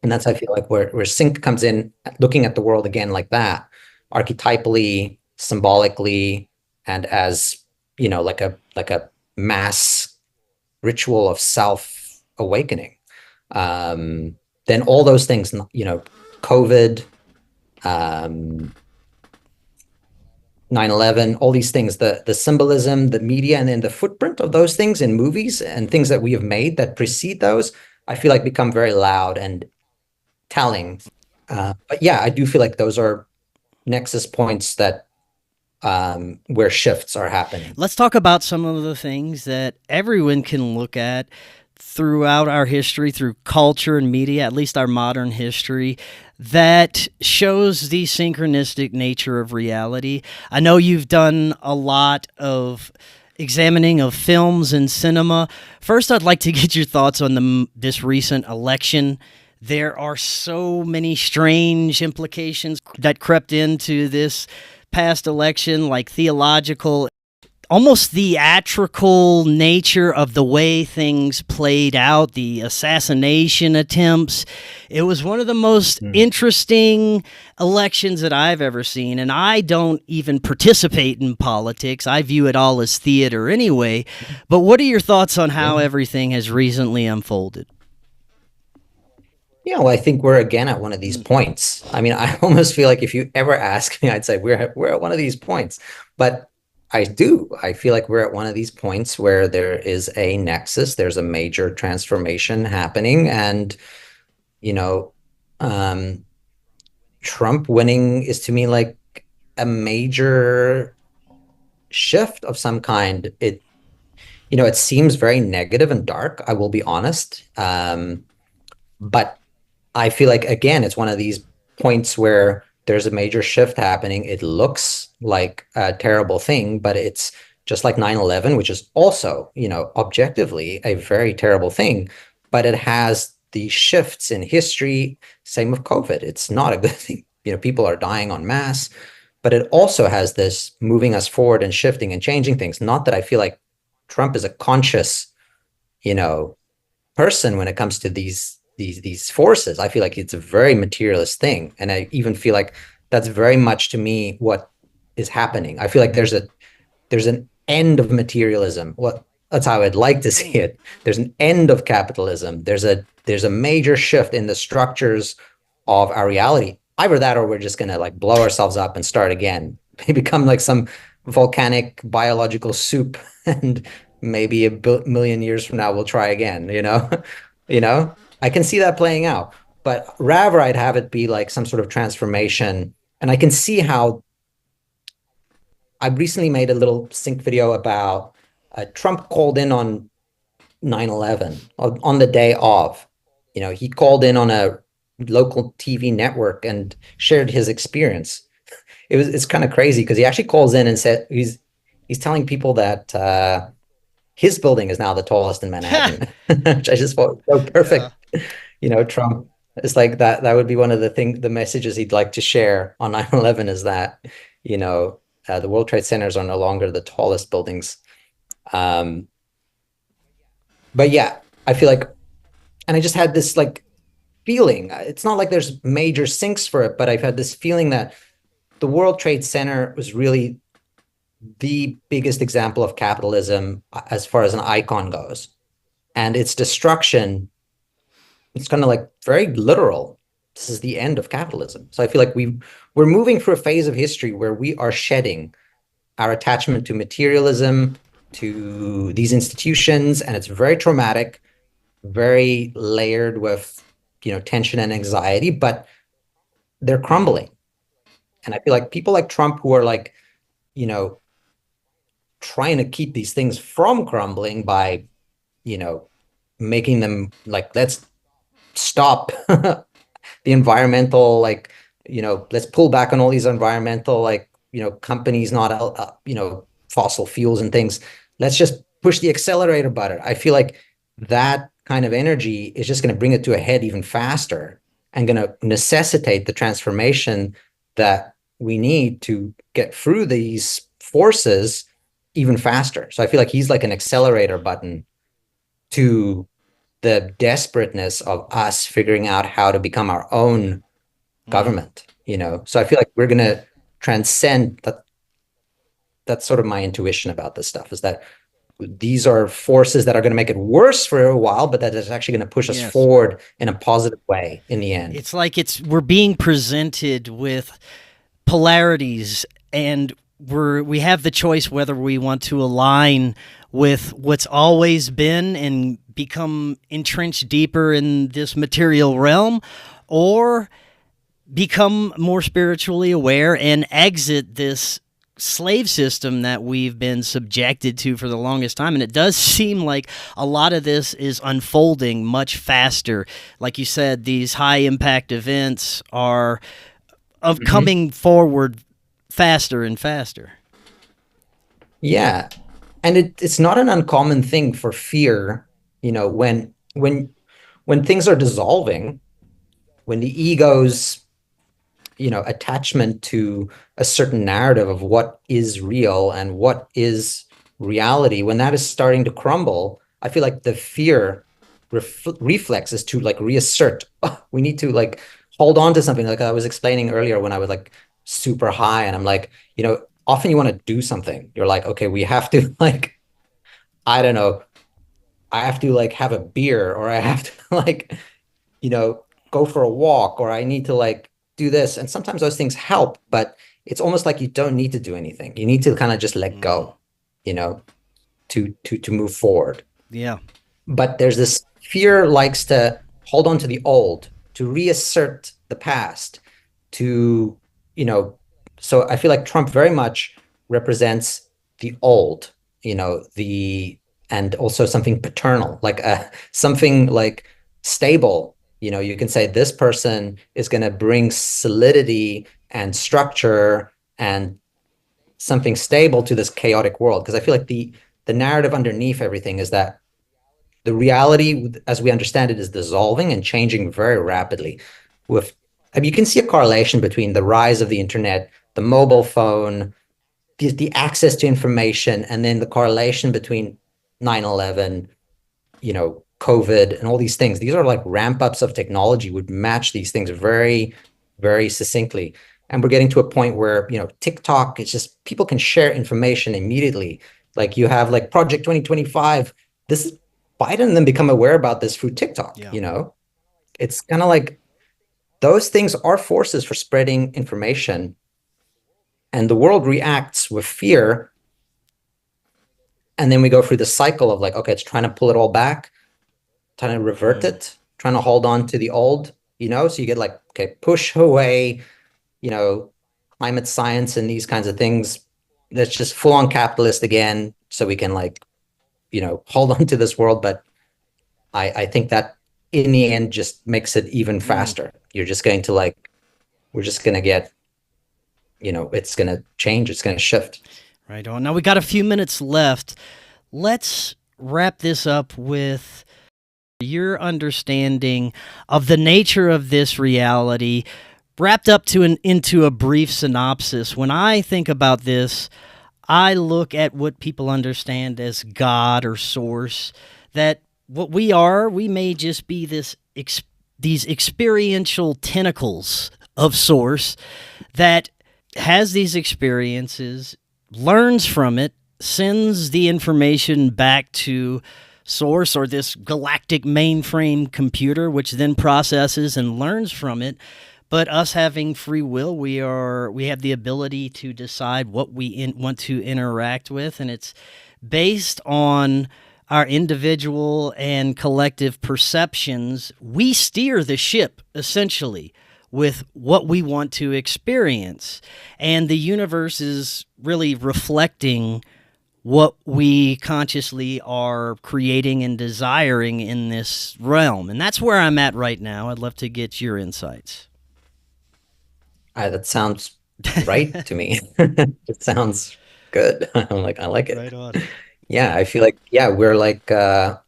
And that's, I feel like, where sync comes in, looking at the world again like that, archetypally, symbolically, and as, like a mass ritual of self awakening. Then all those things, COVID, um, 9/11, all these things, the symbolism, the media, and then the footprint of those things in movies and things that we have made that precede those, I feel like become very loud and telling. But yeah, I do feel like those are nexus points that where shifts are happening. Let's talk about some of the things that everyone can look at throughout our history, through culture and media, at least our modern history, that shows the synchronistic nature of reality. I know you've done a lot of examining of films and cinema. First, I'd like to get your thoughts on this recent election. There are so many strange implications that crept into this past election, like theological, almost theatrical nature of the way things played out, the assassination attempts. It was one of the most Mm. interesting elections that I've ever seen. And I don't even participate in politics. I view it all as theater anyway. But what are your thoughts on how Yeah. everything has recently unfolded? Well, I think we're again at one of these Mm. points. I mean, I almost feel like if you ever ask me, I'd say we're at one of these points. But I do. I feel like we're at one of these points where there is a nexus, there's a major transformation happening, and you know, um, Trump winning is to me like a major shift of some kind. It seems very negative and dark, I will be honest. But I feel like, again, it's one of these points where there's a major shift happening. It looks like a terrible thing, but it's just like 9/11, which is also, objectively a very terrible thing, but it has these shifts in history. Same with COVID. It's not a good thing. People are dying en masse, but it also has this moving us forward and shifting and changing things. Not that I feel like Trump is a conscious, you know, person when it comes to these forces. I feel like it's a very materialist thing, and I even feel like that's very much to me what is happening. I feel like there's an end of materialism. Well, that's how I'd like to see it. There's an end of capitalism. There's a major shift in the structures of our reality. Either that, or we're just gonna like blow ourselves up and start again. Become like some volcanic biological soup, and maybe a million years from now we'll try again. you know. I can see that playing out, but rather I'd have it be like some sort of transformation, and I can see how I recently made a little sync video about Trump called in on 9/11 on the day of. He called in on a local TV network and shared his experience. It's kind of crazy because he actually calls in and said he's telling people that his building is now the tallest in Manhattan, which I just thought so Yeah. perfect. Trump is like that. That would be one of the messages he'd like to share on 9/11 is that, the World Trade Centers are no longer the tallest buildings. Um, but yeah, I feel like, and I just had this like feeling. It's not like there's major sinks for it, but I've had this feeling that the World Trade Center was really the biggest example of capitalism as far as an icon goes. And its destruction, it's kind of like very literal. this is the end of capitalism. So I feel like we're moving through a phase of history where we are shedding our attachment to materialism, to these institutions, and it's very traumatic, very layered with, tension and anxiety, but they're crumbling. And I feel like people like Trump who are like, trying to keep these things from crumbling by, making them like, let's stop the environmental, like, let's pull back on all these environmental, like, companies, not, fossil fuels and things. Let's just push the accelerator button. I feel like that kind of energy is just going to bring it to a head even faster and going to necessitate the transformation that we need to get through these forces even faster. So I feel like he's like an accelerator button to the desperateness of us figuring out how to become our own government, So I feel like we're going to transcend that. That's sort of my intuition about this stuff, is that these are forces that are going to make it worse for a while, but that is actually going to push us forward in a positive way in the end. It's like we're being presented with polarities, and we have the choice whether we want to align with what's always been and become entrenched deeper in this material realm, or become more spiritually aware and exit this slave system that we've been subjected to for the longest time. And it does seem like a lot of this is unfolding much faster. Like you said, these high impact events are coming forward faster and faster. Yeah. And it's not an uncommon thing for fear, when things are dissolving, when the ego's, attachment to a certain narrative of what is real and what is reality, when that is starting to crumble, I feel like the fear reflex is to like reassert, we need to like hold on to something. Like I was explaining earlier when I was like super high, and I'm like, often you want to do something. You're like, okay, we have to like, I don't know, I have to like have a beer, or I have to like, go for a walk, or I need to like do this. And sometimes those things help, but it's almost like you don't need to do anything. You need to kind of just let go, to move forward. Yeah. But there's this fear likes to hold on to the old, to reassert the past, to, so I feel like Trump very much represents the old, and also something paternal, like something like stable. You can say this person is going to bring solidity and structure and something stable to this chaotic world. Because I feel like the narrative underneath everything is that the reality, as we understand it, is dissolving and changing very rapidly. You can see a correlation between the rise of the internet, the mobile phone, the access to information, and then the correlation between 9/11, COVID, and all these things. These are like ramp ups of technology would match these things very, very succinctly. And we're getting to a point where, TikTok, it's just people can share information immediately. Like you have like Project 2025. This is Biden and them become aware about this through TikTok, It's kind of like those things are forces for spreading information. And the world reacts with fear. And then we go through the cycle of like, okay, it's trying to pull it all back, trying to revert it, trying to hold on to the old, so you get like, okay, push away, climate science and these kinds of things. That's just full on capitalist again. So we can like, hold on to this world. But I think that in the end just makes it even faster. You're just going to like, we're just going to get, it's going to change. It's going to shift. Right on. Now we got a few minutes left. Let's wrap this up with your understanding of the nature of this reality, wrapped up into a brief synopsis. When I think about this, I look at what people understand as God or source, that what we may just be these experiential tentacles of source that has these experiences, learns from it, sends the information back to source or this galactic mainframe computer, which then processes and learns from it. But us having free will, we have the ability to decide what we want to interact with, and it's based on our individual and collective perceptions. We steer the ship, essentially, with what we want to experience. And the universe is really reflecting what we consciously are creating and desiring in this realm. And that's where I'm at right now. I'd love to get your insights. That sounds right to me. It sounds good. I'm like, I like it. Right on. Yeah, I feel like, yeah, we're like, what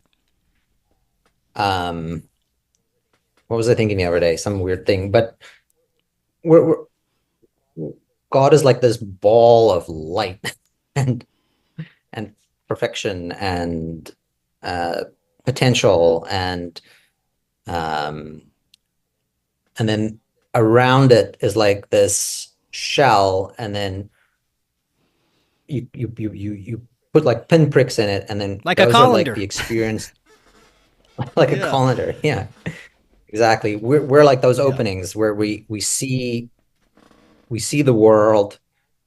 was I thinking the other day? Some weird thing, but we're God is like this ball of light and perfection and potential, and then around it is like this shell, and then you put like pinpricks in it, and then like those a colander. are like the experience, like a colander. Yeah, exactly. We're like those openings where we see the world.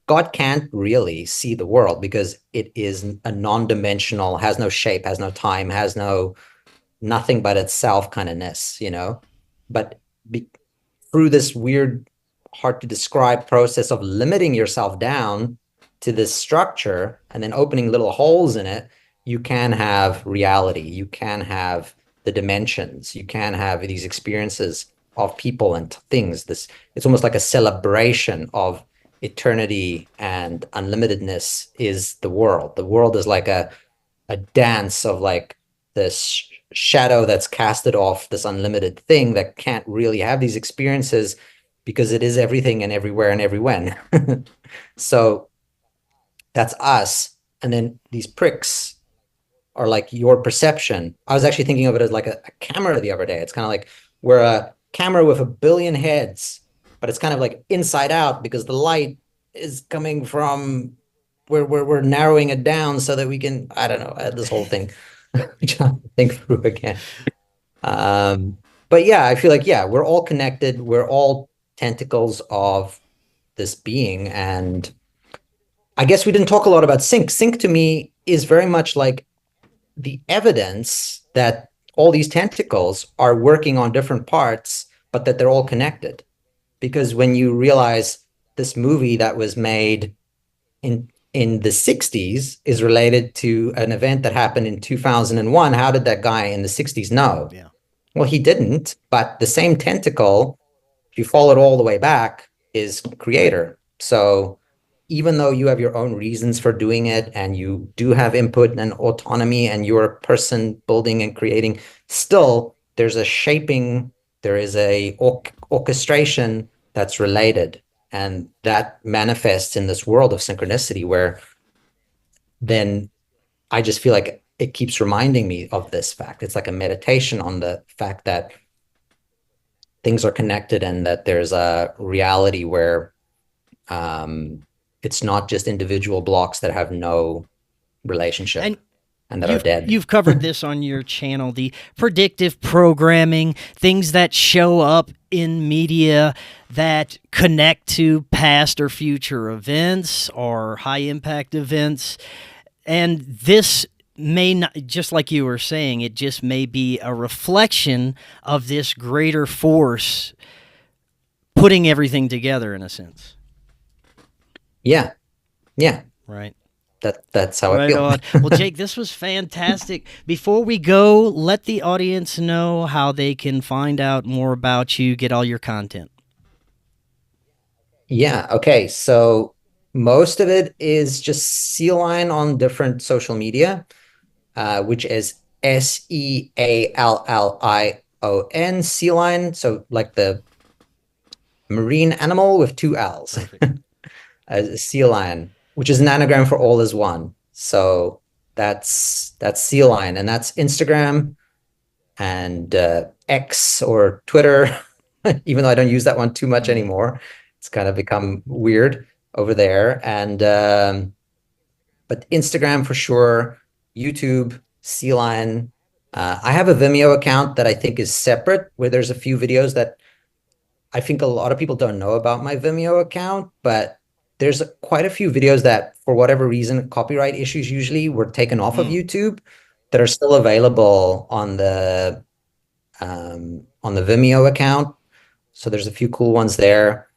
God can't really see the world because it is a non-dimensional, has no shape, has no time, has nothing but itself kind of ness, you know. But through this weird, hard to describe process of limiting yourself down to this structure and then opening little holes in it, you can have reality. You can have the dimensions. You can have these experiences of people and things. It's almost like a celebration of eternity and unlimitedness is the world. The world is like a dance of like this shadow that's casted off this unlimited thing that can't really have these experiences because it is everything and everywhere and everywhen. So that's us. And then these pricks are like your perception. I was actually thinking of it as like a camera the other day. It's kind of like we're a camera with a billion heads, but it's kind of like inside out because the light is coming from where we're narrowing it down so that we can, I don't know, this whole thing, trying to think through again. But yeah, I feel like, yeah, we're all connected. We're all tentacles of this being. And I guess we didn't talk a lot about sync. Sync to me is very much like the evidence that all these tentacles are working on different parts, but that they're all connected. Because when you realize this movie that was made in the 60s is related to an event that happened in 2001, how did that guy in the 60s know? Yeah. Well, he didn't, but the same tentacle, if you follow it all the way back, is creator. So even though you have your own reasons for doing it and you do have input and autonomy and you're a person building and creating, still there's a shaping, there is a orchestration that's related, and that manifests in this world of synchronicity, where then I just feel like it keeps reminding me of this fact. It's like a meditation on the fact that things are connected and that there's a reality where it's not just individual blocks that have no relationship and that are dead. You've covered this on your channel, the predictive programming, things that show up in media that connect to past or future events or high impact events. And this may not, just like you were saying, it just may be a reflection of this greater force putting everything together in a sense. Yeah. Yeah. Right. That's how I feel. Well, Jake, this was fantastic. Before we go, let the audience know how they can find out more about you, get all your content. Yeah. Okay. So most of it is just C-line on different social media, which is SEALLION, C-line. So like the marine animal with two L's. C-line, which is an anagram for all is one. So that's C-line, and that's Instagram and X or Twitter, even though I don't use that one too much anymore. It's kind of become weird over there. And but Instagram for sure, YouTube, Sea Lion. I have a Vimeo account that I think is separate, where there's a few videos that I think a lot of people don't know about my Vimeo account, but there's quite a few videos that, for whatever reason, copyright issues usually were taken off of YouTube, that are still available on the Vimeo account. So there's a few cool ones there.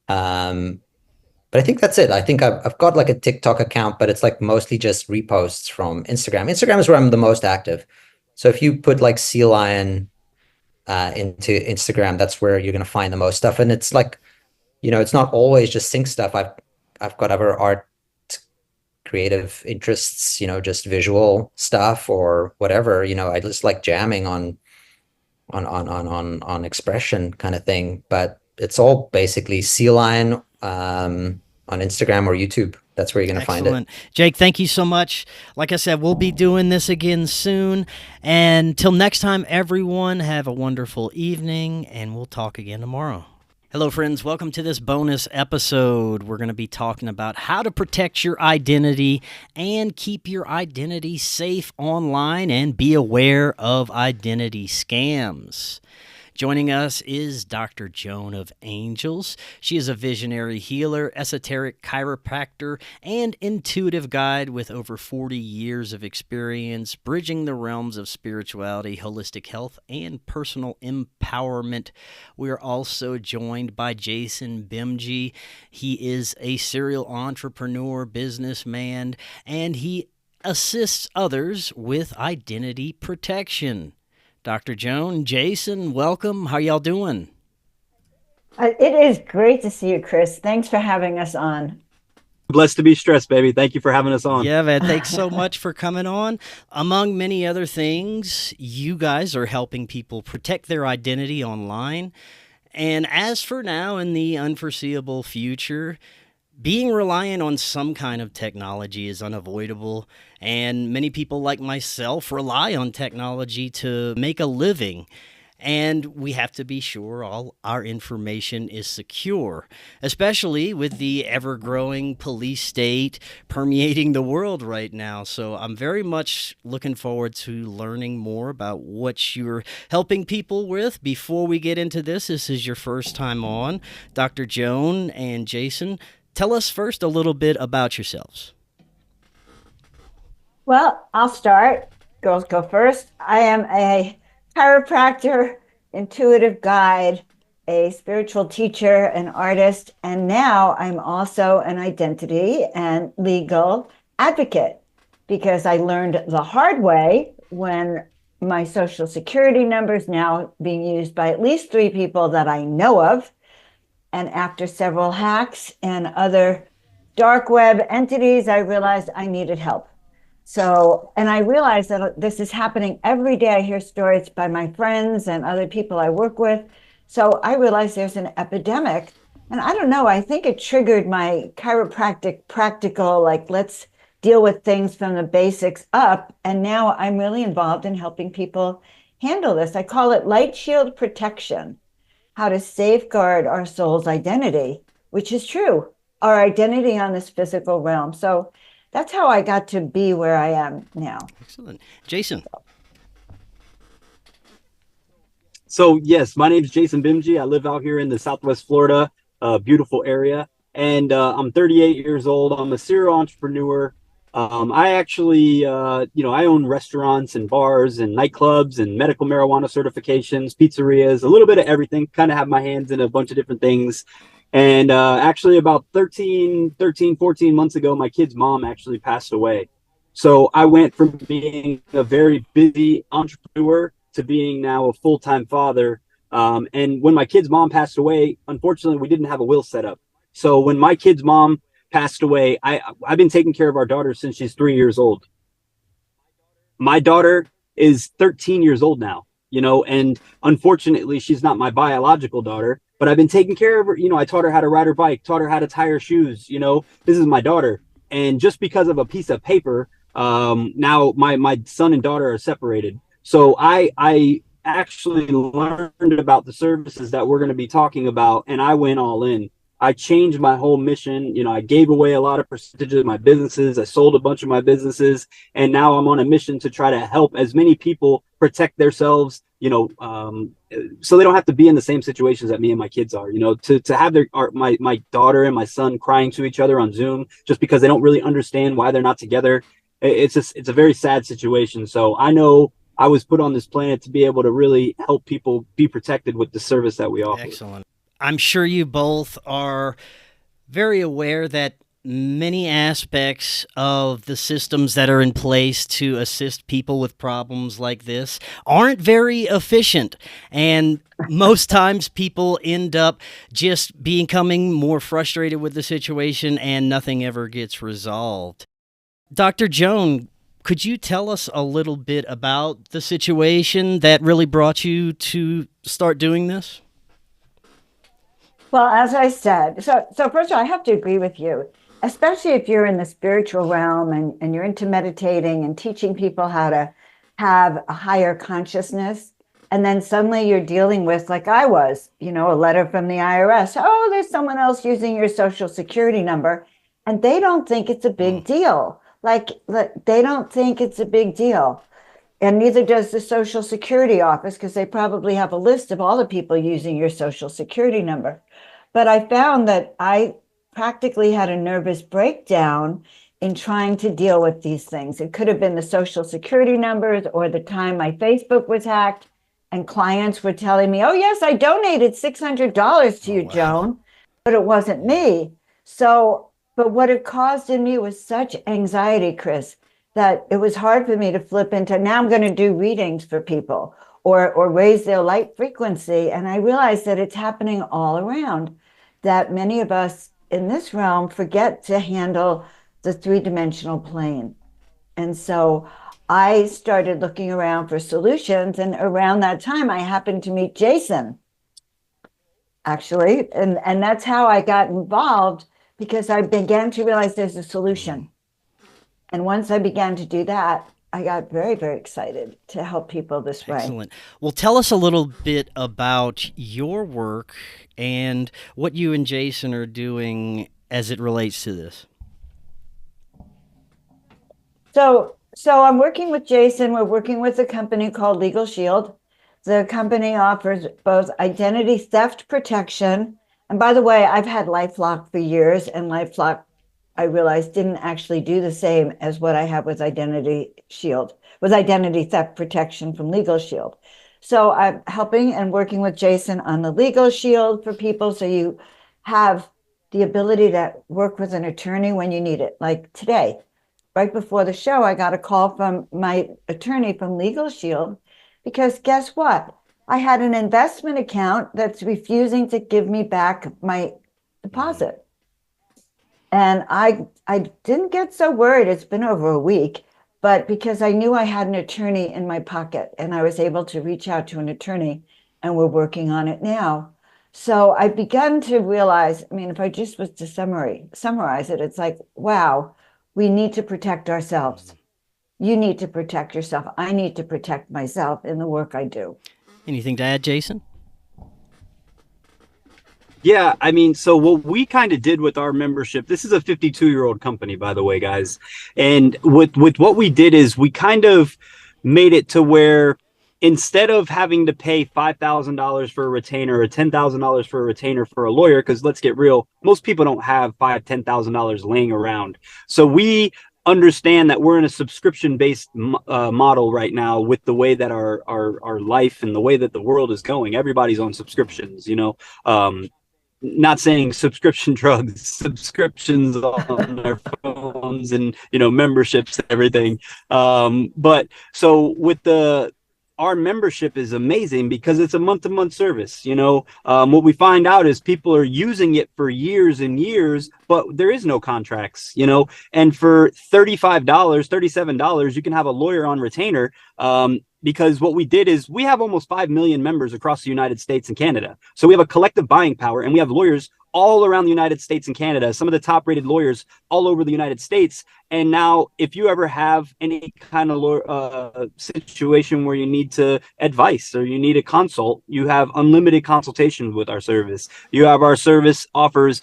But I think that's it. I think I've got like a TikTok account, but it's like mostly just reposts from Instagram. Instagram is where I'm the most active. So if you put like Sea Lion into Instagram, that's where you're gonna find the most stuff. And it's like, it's not always just sync stuff. I've got other art, creative interests, just visual stuff or whatever. I just like jamming on expression kind of thing. But it's all basically Sea Lion on Instagram or YouTube. That's where you're going to find it. Jake, thank you so much. Like I said, we'll be doing this again soon. And till next time, everyone, have a wonderful evening, and we'll talk again tomorrow. Hello, friends. Welcome to this bonus episode. We're going to be talking about how to protect your identity and keep your identity safe online and be aware of identity scams. Joining us is Dr. Joan of Angels. She is a visionary healer, esoteric chiropractor, and intuitive guide with over 40 years of experience bridging the realms of spirituality, holistic health, and personal empowerment. We are also joined by Jason Bimji. He is a serial entrepreneur, businessman, and he assists others with identity protection. Dr. Joan, Jason, welcome. How y'all doing? It is great to see you, Chris. Thanks for having us on. Blessed to be stressed, baby. Thank you for having us on. Yeah, man. Thanks so much for coming on. Among many other things, you guys are helping people protect their identity online. And as for now, in the unforeseeable future, being reliant on some kind of technology is unavoidable, and many people like myself rely on technology to make a living, and we have to be sure all our information is secure, especially with the ever-growing police state permeating the world right now. So I'm very much looking forward to learning more about what you're helping people with. Before we get into this is your first time on. Dr. Joan and Jason, tell us first a little bit about yourselves. Well, I'll start. Girls go first. I am a chiropractor, intuitive guide, a spiritual teacher, an artist, and now I'm also an identity and legal advocate, because I learned the hard way when my social security number is now being used by at least 3 people that I know of. And after several hacks and other dark web entities, I realized I needed help. So, and I realized that this is happening every day. I hear stories by my friends and other people I work with. So I realized there's an epidemic. And I don't know, I think it triggered my chiropractic practical, like, let's deal with things from the basics up. And now I'm really involved in helping people handle this. I call it light shield protection. How to safeguard our soul's identity, which is true, our identity on this physical realm. So that's how I got to be where I am now. Excellent. Jason. So yes, my name is Jason Bimji. I live out here in the Southwest Florida, beautiful area. And I'm 38 years old. I'm a serial entrepreneur. I actually, I own restaurants and bars and nightclubs and medical marijuana certifications, pizzerias, a little bit of everything, kind of have my hands in a bunch of different things. And actually about 14 months ago, my kid's mom actually passed away. So I went from being a very busy entrepreneur to being now a full-time father. And when my kid's mom passed away, unfortunately, we didn't have a will set up. So when my kid's mom passed away, I've been taking care of our daughter since she's 3 years old. My daughter is 13 years old now, and unfortunately she's not my biological daughter, but I've been taking care of her. I taught her how to ride her bike, taught her how to tie her shoes. This is my daughter. And just because of a piece of paper, now my son and daughter are separated. So I actually learned about the services that we're going to be talking about, and I went all in. I changed my whole mission. You know, I gave away a lot of percentages of my businesses. I sold a bunch of my businesses, and now I'm on a mission to try to help as many people protect themselves, so they don't have to be in the same situations that me and my kids are, to have my daughter and my son crying to each other on Zoom just because they don't really understand why they're not together. It's a very sad situation. So I know I was put on this planet to be able to really help people be protected with the service that we offer. Excellent. I'm sure you both are very aware that many aspects of the systems that are in place to assist people with problems like this aren't very efficient. And most times people end up just becoming more frustrated with the situation and nothing ever gets resolved. Dr. Joan, could you tell us a little bit about the situation that really brought you to start doing this? Well, as I said, so first of all, I have to agree with you, especially if you're in the spiritual realm and you're into meditating and teaching people how to have a higher consciousness. And then suddenly you're dealing with, like I was, a letter from the IRS. Oh, there's someone else using your social security number. And they don't think it's a big deal. Like, they don't think it's a big deal. And neither does the Social Security office, because they probably have a list of all the people using your social security number. But I found that I practically had a nervous breakdown in trying to deal with these things. It could have been the social security numbers or the time my Facebook was hacked and clients were telling me, oh, yes, I donated $600 to you, wow, Joan, but it wasn't me. But what it caused in me was such anxiety, Chris, that it was hard for me to flip into, now I'm going to do readings for people or raise their light frequency. And I realized that it's happening all around, that many of us in this realm forget to handle the three-dimensional plane. And so I started looking around for solutions. And around that time, I happened to meet Jason, actually. And that's how I got involved, because I began to realize there's a solution. And once I began to do that, I got very, very excited to help people this way. Excellent. Well, tell us a little bit about your work and what you and Jason are doing as it relates to this. So I'm working with Jason. We're working with a company called Legal Shield. The company offers both identity theft protection. And by the way, I've had LifeLock for years, and LifeLock, I realized, didn't actually do the same as what I have with Identity Shield, with identity theft protection from Legal Shield. So I'm helping and working with Jason on the Legal Shield for people, so you have the ability to work with an attorney when you need it. Like today, right before the show, I got a call from my attorney from Legal Shield, because guess what? I had an investment account that's refusing to give me back my deposit. And I didn't get so worried. It's been over a week, but because I knew I had an attorney in my pocket, and I was able to reach out to an attorney, and we're working on it now. So I've begun to realize, if I just was to summarize it, it's like, wow, we need to protect ourselves. You need to protect yourself. I need to protect myself in the work I do. Anything to add, Jason? Yeah, so what we kind of did with our membership, this is a 52-year-old company, by the way, guys. And with what we did is we kind of made it to where instead of having to pay $5,000 for a retainer or $10,000 for a retainer for a lawyer, because let's get real, most people don't have $5,000, $10,000 laying around. So we understand that we're in a subscription-based model right now with the way that our life and the way that the world is going. Everybody's on subscriptions, not saying subscription drugs, subscriptions on their phones and, memberships and everything. But so with our membership is amazing because it's a month-to-month service. What we find out is people are using it for years and years, but there is no contracts, and for $35, $37, you can have a lawyer on retainer. Because what we did is we have almost 5 million members across the United States and Canada. So we have a collective buying power, and we have lawyers all around the United States and Canada, some of the top rated lawyers all over the United States. And now if you ever have any kind of situation where you need to advice or you need a consult, you have unlimited consultation with our service. You have our service offers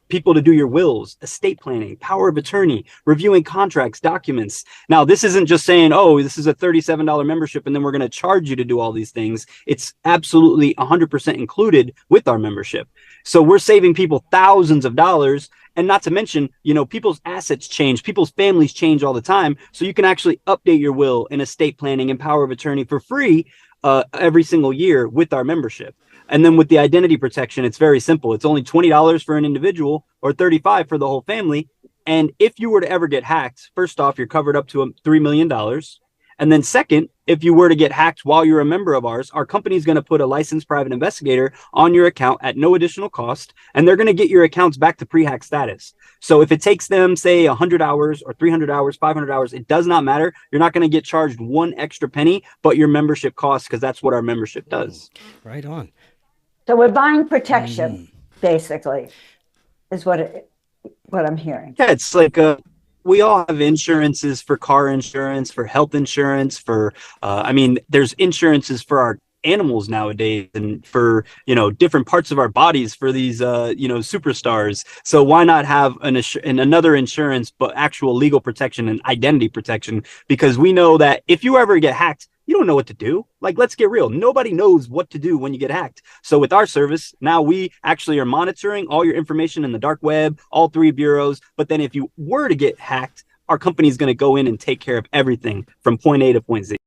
people to do your wills, estate planning, power of attorney, reviewing contracts, documents. Now, this isn't just saying, oh, this is a $37 membership and then we're going to charge you to do all these things. It's absolutely 100% included with our membership. So we're saving people thousands of dollars. And not to mention, you know, people's assets change, people's families change all the time. So you can actually update your will and estate planning and power of attorney for free every single year with our membership. And then with the identity protection, it's very simple. It's only $20 for an individual or $35 for the whole family. And if you were to ever get hacked, first off, you're covered up to $3 million. And then second, if you were to get hacked while you're a member of ours, our company is going to put a licensed private investigator on your account at no additional cost, and they're going to get your accounts back to pre-hack status. So if it takes them, say, 100 hours or 300 hours, 500 hours, it does not matter. You're not going to get charged one extra penny, but your membership costs, because that's what our membership does. Right on. So we're buying protection, basically, is what I'm hearing. Yeah, it's like we all have insurances for car insurance, for health insurance, for I mean, there's insurances for our animals nowadays and for, you know, different parts of our bodies for these you know, superstars. So why not have another insurance, but actual legal protection and identity protection? Because we know that if you ever get hacked, you don't know what to do. Like, let's get real. Nobody knows what to do when you get hacked. So with our service, now we actually are monitoring all your information in the dark web, all 3 bureaus. But then if you were to get hacked, our company is going to go in and take care of everything from point A to point Z.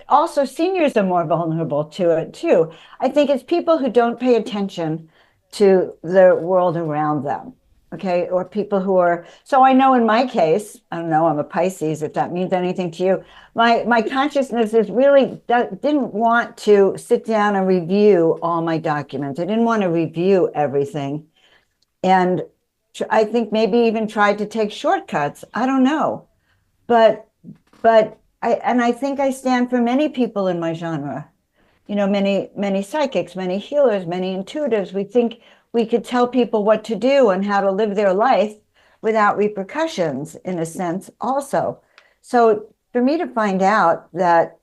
Also, seniors are more vulnerable to it too. I think it's people who don't pay attention to the world around them. Okay, or people who are, so I know in my case, I don't know, I'm a Pisces, if that means anything to you. My consciousness is really, didn't want to sit down and review all my documents. I didn't want to review everything. And I think even tried to take shortcuts. I don't know. But I think I stand for many people in my genre. You know, many psychics, many healers, many intuitives. We think we could tell people what to do and how to live their life without repercussions, in a sense, also. So for me to find out that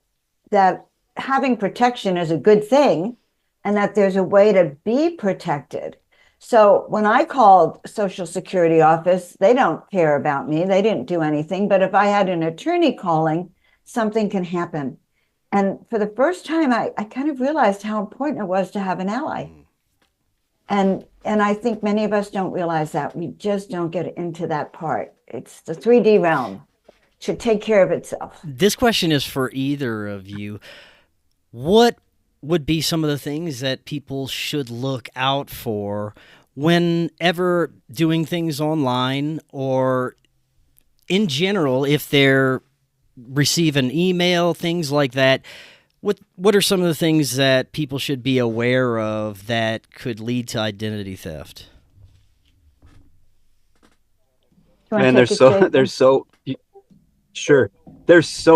having protection is a good thing and that there's a way to be protected. So when I called Social Security office, they don't care about me. They didn't do anything. But if I had an attorney calling, something can happen. And for the first time, I kind of realized how important it was to have an ally. And I think many of us don't realize that. We just don't get into that part. It's the 3D realm. It should take care of itself. This question is for either of you. What would be some of the things that people should look out for whenever doing things online, or in general, if they're receive an email, things like that? What are some of the things that people should be aware of that could lead to identity theft? Man, there's so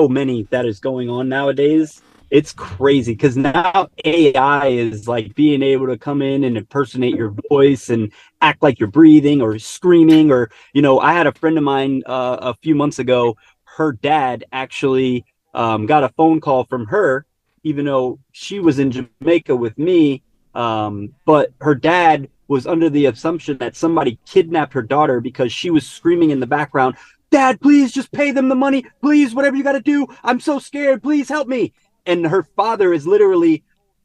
many that is going on nowadays. It's crazy because now AI is like being able to come in and impersonate your voice and act like you're breathing or screaming. Or, you know, I had a friend of mine a few months ago. Her dad actually got a phone call from her, even though she was in Jamaica with me. But her dad was under the assumption that somebody kidnapped her daughter because she was screaming in the background, "Dad, please just pay them the money. Please, whatever you got to do. I'm so scared. Please help me." And her father is literally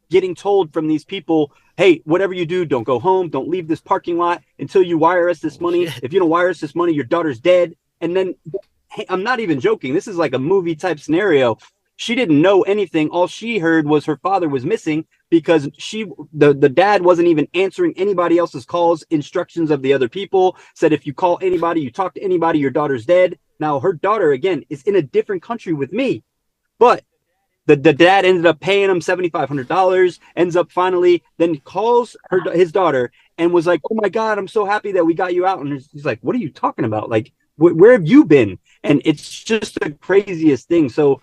getting told from these people, "Hey, whatever you do, don't go home. Don't leave this parking lot until you wire us this money. If you don't wire us this money, your daughter's dead." And then, hey, I'm not even joking. This is like a movie type scenario. She didn't know anything. All she heard was her father was missing because the dad wasn't even answering anybody else's calls. Instructions of the other people said, if you call anybody, you talk to anybody, your daughter's dead. Now her daughter, again, is in a different country with me, but the dad ended up paying him $7,500, ends up finally, then calls his daughter and was like, "Oh my God, I'm so happy that we got you out." And he's like, "What are you talking about? Like, where have you been?" And it's just the craziest thing. So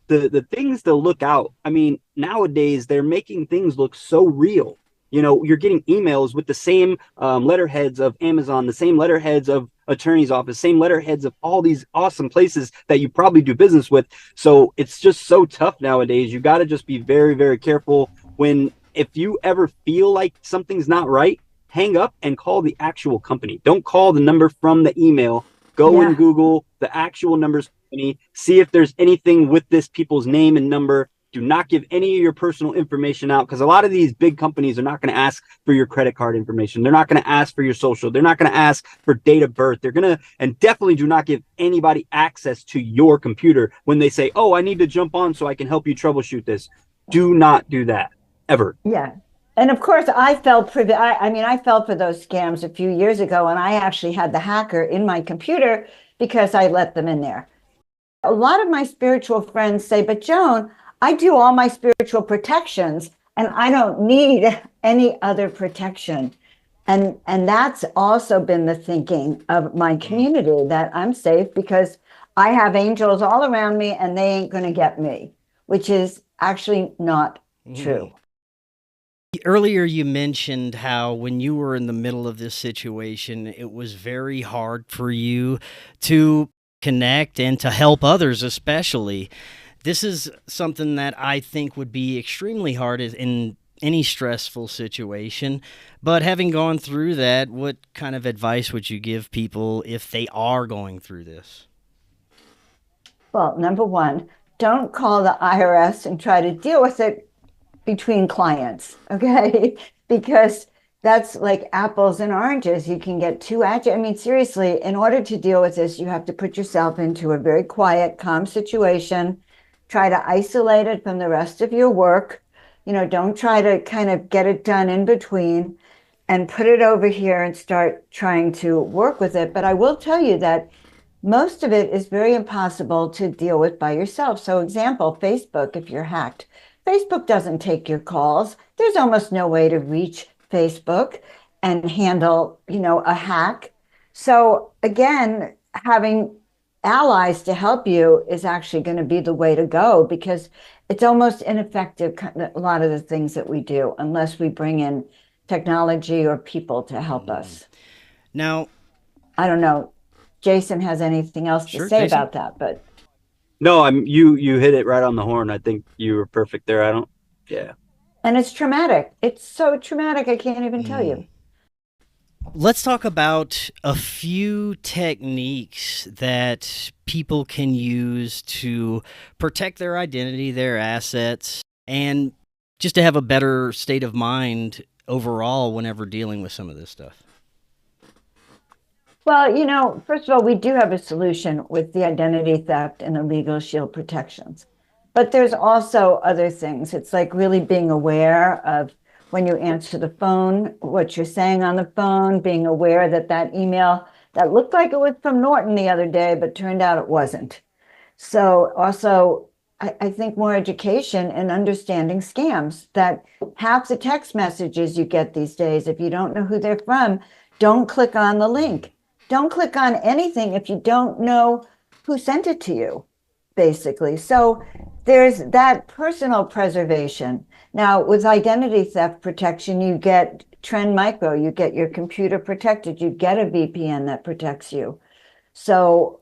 the things to look out, I mean, nowadays they're making things look so real. You know, you're getting emails with the same letterheads of Amazon, the same letterheads of attorney's office, same letterheads of all these awesome places that you probably do business with. So it's just so tough nowadays. You got to just be very, very careful when, if you ever feel like something's not right, hang up and call the actual company. Don't call the number from the email. Go and Google the actual numbers company, see if there's anything with this people's name and number. Do not give any of your personal information out, because a lot of these big companies are not going to ask for your credit card information. They're not going to ask for your social. They're not going to ask for date of birth. They're going to, and definitely do not give anybody access to your computer when they say, oh, I need to jump on so I can help you troubleshoot this. Do not do that, ever. Yeah. And of course, I fell for those scams a few years ago, and I actually had the hacker in my computer because I let them in there. A lot of my spiritual friends say, but Joan, I do all my spiritual protections and I don't need any other protection. And that's also been the thinking of my community, that I'm safe because I have angels all around me and they ain't going to get me, which is actually not true. Earlier, you mentioned how when you were in the middle of this situation, it was very hard for you to connect and to help others, especially. This is something that I think would be extremely hard in any stressful situation. But having gone through that, what kind of advice would you give people if they are going through this? Well, number one, don't call the IRS and try to deal with it between clients, okay? Because that's like apples and oranges. You can get too agitated. I mean, seriously, in order to deal with this, you have to put yourself into a very quiet, calm situation. Try to isolate it from the rest of your work. You know, don't try to kind of get it done in between, and put it over here and start trying to work with it. But I will tell you that most of it is very impossible to deal with by yourself. So example, Facebook, if you're hacked, Facebook doesn't take your calls. There's almost no way to reach Facebook and handle, you know, a hack. So again, having allies to help you is actually going to be the way to go, because it's almost ineffective, a lot of the things that we do, unless we bring in technology or people to help us. Now, I don't know, Jason has anything else to say Jason? about that, but No, you hit it right on the horn. I think you were perfect there. and it's traumatic. It's so traumatic, I can't even tell you. let's talk about a few techniques that people can use to protect their identity, their assets, and just to have a better state of mind overall whenever dealing with some of this stuff. Well, you know, first of all, we do have a solution with the identity theft and the legal shield protections. But there's also other things. It's like really being aware of when you answer the phone, what you're saying on the phone, being aware that that email that looked like it was from Norton the other day, but turned out it wasn't. So also, I think more education and understanding scams, that half the text messages you get these days, if you don't know who they're from, don't click on the link. Don't click on anything if you don't know who sent it to you, basically. So there's that personal preservation. Now, with identity theft protection, you get Trend Micro, you get your computer protected, you get a VPN that protects you. So,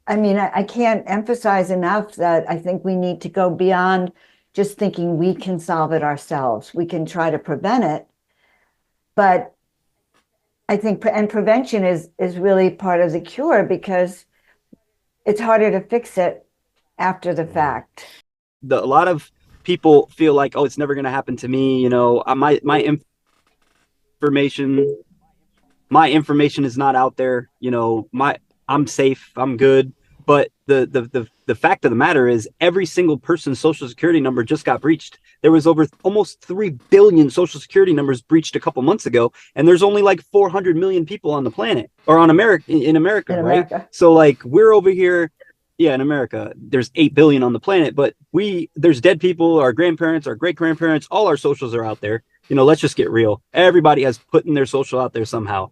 I mean, I can't emphasize enough that I think we need to go beyond just thinking we can solve it ourselves. We can try to prevent it, but I think, and prevention is really part of the cure, because it's harder to fix it after the fact. A lot of people feel like, oh, it's never going to happen to me. You know, my information is not out there. You know, I'm safe. I'm good. But the fact of the matter is, every single person's social security number just got breached. There was almost 3 billion social security numbers breached a couple months ago, and there's only like 400 million people on the planet, or on in America, right? So like, we're over here, in America, there's 8 billion on the planet, but there's dead people, our grandparents, our great grandparents, all our socials are out there. let's just get real. Everybody has put in their social out there somehow.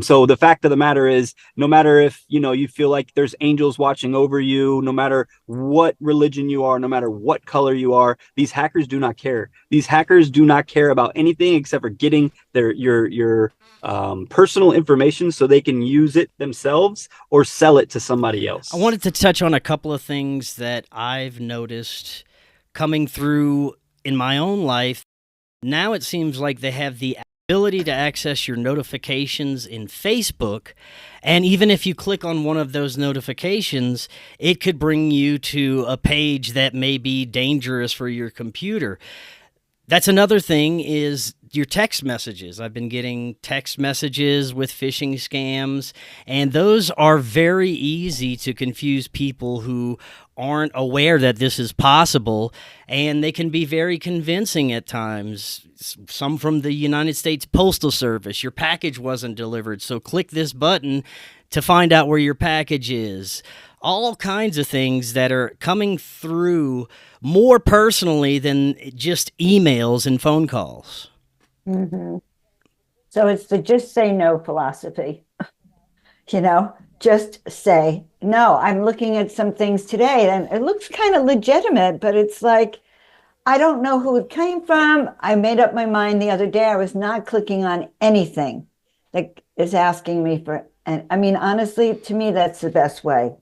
So the fact of the matter is, no matter if, you feel like there's angels watching over you, no matter what religion you are, no matter what color you are, these hackers do not care. These hackers do not care about anything except for getting your personal information so they can use it themselves or sell it to somebody else. I wanted to touch on a couple of things that I've noticed coming through in my own life. Now it seems like they have the ability to access your notifications in Facebook, and even if you click on one of those notifications, it could bring you to a page that may be dangerous for your computer. That's another thing is your text messages. I've been getting text messages with phishing scams, and those are very easy to confuse people who aren't aware that this is possible, and they can be very convincing at times. Some from the United States Postal Service. Your package wasn't delivered, so click this button to find out where your package is. All kinds of things that are coming through more personally than just emails and phone calls. Mm-hmm. So it's the just say no philosophy. Just say no. I'm looking at some things today and it looks kind of legitimate, but it's like, I don't know who it came from. I made up my mind the other day. I was not clicking on anything that is asking me for, and I mean, honestly, to me, that's the best way.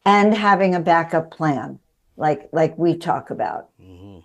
And having a backup plan, like we talk about. Mm-hmm.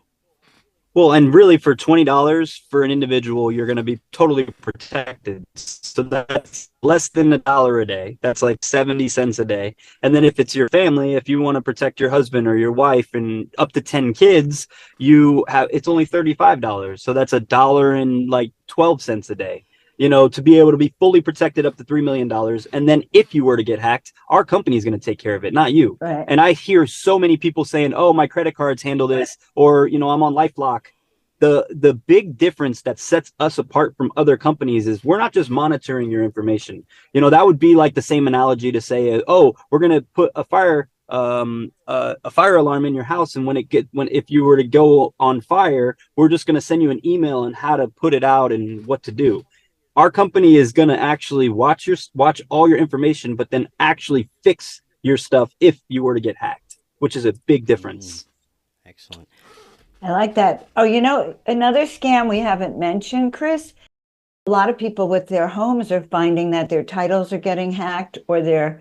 Well, and really for $20 for an individual, you're going to be totally protected. So that's less than $1 a day. That's like 70 cents a day. And then if it's your family, if you want to protect your husband or your wife and up to 10 kids, it's only $35. So that's $1.12 a day. To be able to be fully protected up to $3 million. And then if you were to get hacked, our company is going to take care of it, not you. Right. And I hear so many people saying, oh, my credit cards handle this, or, I'm on LifeLock. The big difference that sets us apart from other companies is we're not just monitoring your information. That would be like the same analogy to say, oh, we're going to put a fire alarm in your house, and if you were to go on fire, we're just going to send you an email on how to put it out and what to do. Our company is going to actually watch all your information, but then actually fix your stuff if you were to get hacked, which is a big difference. Excellent. I like that. Oh, another scam we haven't mentioned, Chris, a lot of people with their homes are finding that their titles are getting hacked, or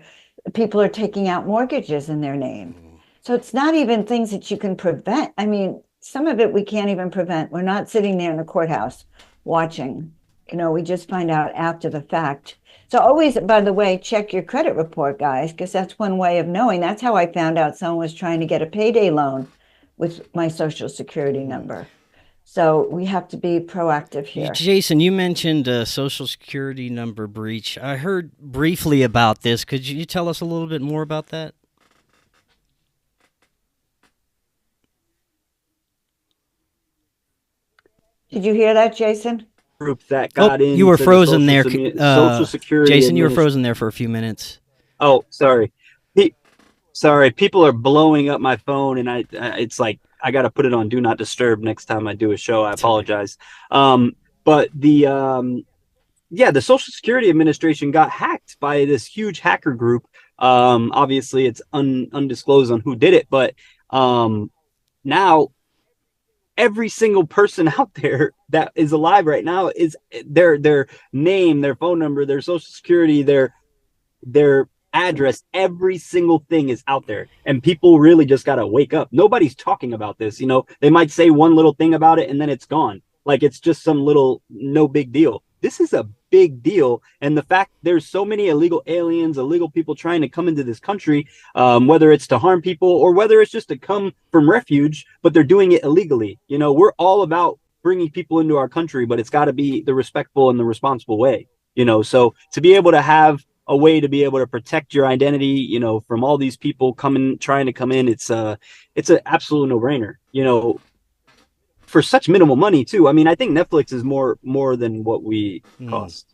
people are taking out mortgages in their name. So it's not even things that you can prevent. I mean, some of it we can't even prevent. We're not sitting there in the courthouse watching. We just find out after the fact. So always, by the way, check your credit report, guys, because that's one way of knowing. That's how I found out someone was trying to get a payday loan with my Social Security number. So we have to be proactive here. Jason, you mentioned a Social Security number breach. I heard briefly about this. Could you tell us a little bit more about that? Did you hear that, Jason? Group that got in. You were frozen there. Social Security. Jason, you were frozen there for a few minutes. Oh, sorry. Sorry, people are blowing up my phone, and it's like I got to put it on Do Not Disturb next time I do a show. I apologize. But the Social Security Administration got hacked by this huge hacker group. Obviously, it's undisclosed on who did it, but now every single person out there that is alive right now is their name, their phone number, their Social Security, their address, every single thing is out there, and people really just got to wake up. Nobody's talking about this. They might say one little thing about it and then it's gone, like it's just some little no big deal. This is a big deal, and the fact there's so many illegal aliens, illegal people trying to come into this country, whether it's to harm people or whether it's just to come from refuge, but they're doing it illegally. We're all about bringing people into our country, but it's got to be the respectful and the responsible way. So to be able to have a way to be able to protect your identity, from all these people trying to come in, it's an absolute no-brainer, for such minimal money too. I mean, I think Netflix is more than what we cost.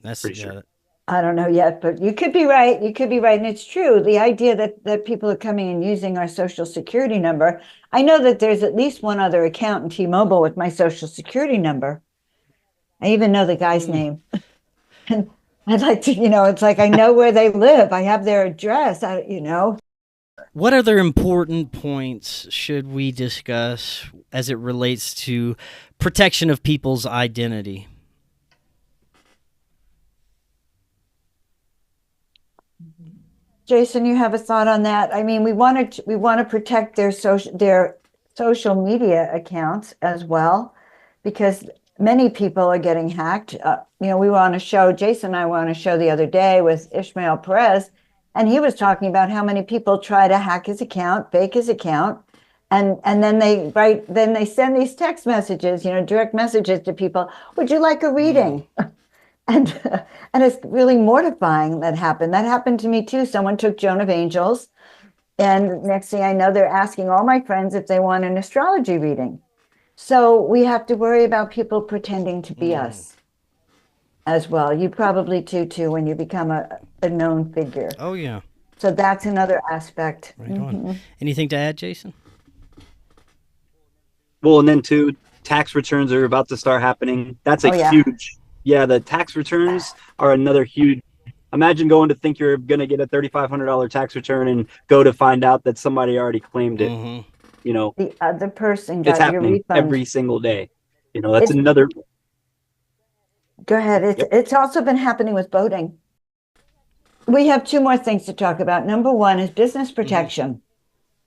That's pretty sure. I don't know yet, but you could be right. You could be right. And it's true. The idea that people are coming and using our Social Security number. I know that there's at least one other account in T-Mobile with my Social Security number. I even know the guy's name. And I'd like to, it's like I know where they live. I have their address, What other important points should we discuss as it relates to protection of people's identity? Jason, you have a thought on that? I mean, we want to protect their social media accounts as well, because many people are getting hacked. We want to show, Jason and I want to show the other day with Ishmael Perez, and he was talking about how many people try to hack his account, fake his account, and then they send these text messages, direct messages to people. Would you like a reading? And it's really mortifying that happened. That happened to me too. Someone took Joan of Angels, and next thing I know, they're asking all my friends if they want an astrology reading. So we have to worry about people pretending to be us as well. You probably too when you become a known figure. Oh, yeah. So that's another aspect. Right on. Anything to add, Jason? Well, and then too, tax returns are about to start happening. That's a huge... Yeah, the tax returns are another huge. Imagine going to think you're going to get a $3,500 tax return and go to find out that somebody already claimed it. The other person got it's happening your refund every single day. That's another. Go ahead. It's also been happening with boating. We have two more things to talk about. Number one is business protection.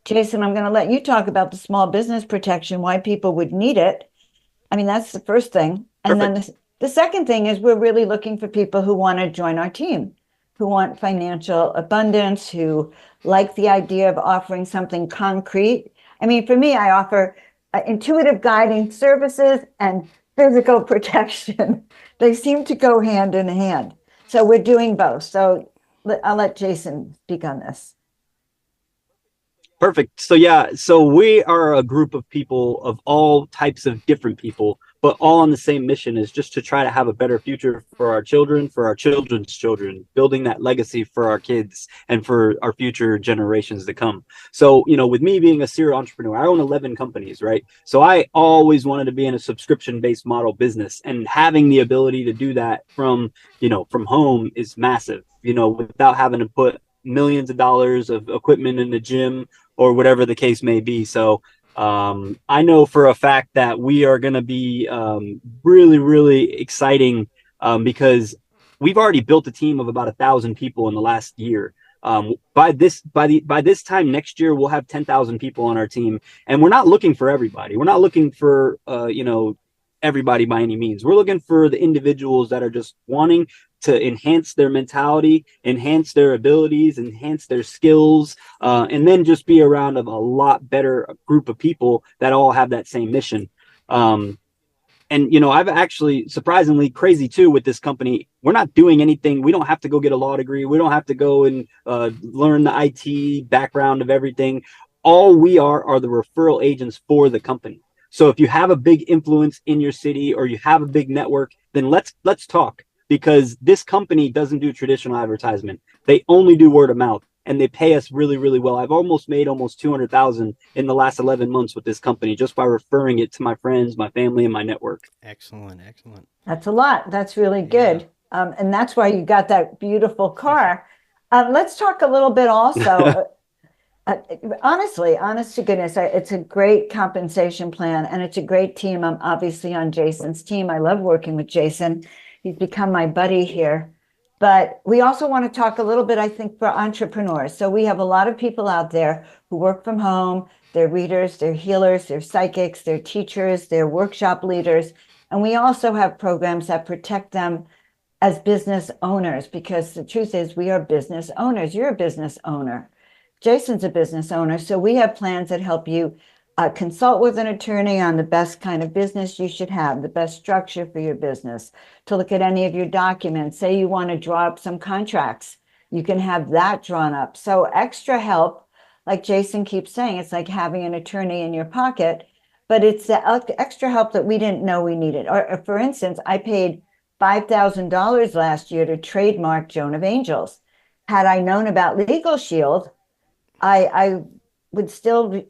Jason, I'm going to let you talk about the small business protection, why people would need it. I mean, that's the first thing. And Perfect. then the second thing is we're really looking for people who want to join our team, who want financial abundance, who like the idea of offering something concrete. I mean, for me, I offer intuitive guiding services and physical protection. They seem to go hand in hand. So we're doing both. So I'll let Jason speak on this. Perfect. So we are a group of people of all types of different people, but all on the same mission, is just to try to have a better future for our children, for our children's children, building that legacy for our kids and for our future generations to come. So, with me being a serial entrepreneur, I own 11 companies, right? So I always wanted to be in a subscription-based model business, and having the ability to do that from home is massive, without having to put millions of dollars of equipment in the gym or whatever the case may be. So I know for a fact that we are going to be really, really exciting because we've already built a team of about 1,000 people in the last year. By this time next year, we'll have 10,000 people on our team, and we're not looking for everybody. We're not looking for everybody by any means. We're looking for the individuals that are just wanting to enhance their mentality, enhance their abilities, enhance their skills, and then just be around of a lot better group of people that all have that same mission. And I've actually, surprisingly crazy too with this company, we're not doing anything. We don't have to go get a law degree. We don't have to go and learn the IT background of everything. All we are the referral agents for the company. So if you have a big influence in your city or you have a big network, then let's talk, because this company doesn't do traditional advertisement. They only do word of mouth, and they pay us really, really well. I've made almost 200,000 in the last 11 months with this company, just by referring it to my friends, my family, and my network. Excellent. That's a lot. That's really good. Yeah. And that's why you got that beautiful car. Let's talk a little bit also. Honestly, honest to goodness, it's a great compensation plan, and it's a great team. I'm obviously on Jason's team. I love working with Jason. He's become my buddy here. But we also want to talk a little bit, I think, for entrepreneurs. So we have a lot of people out there who work from home. They're readers, they're healers, they're psychics, they're teachers, they're workshop leaders. And we also have programs that protect them as business owners, because the truth is we are business owners. You're a business owner. Jason's a business owner. So we have plans that help you consult with an attorney on the best kind of business you should have, the best structure for your business, to look at any of your documents. Say you want to draw up some contracts, you can have that drawn up. So extra help, like Jason keeps saying, it's like having an attorney in your pocket, but it's the extra help that we didn't know we needed. Or for instance, I paid $5,000 last year to trademark Joan of Angels. Had I known about Legal Shield, I would still,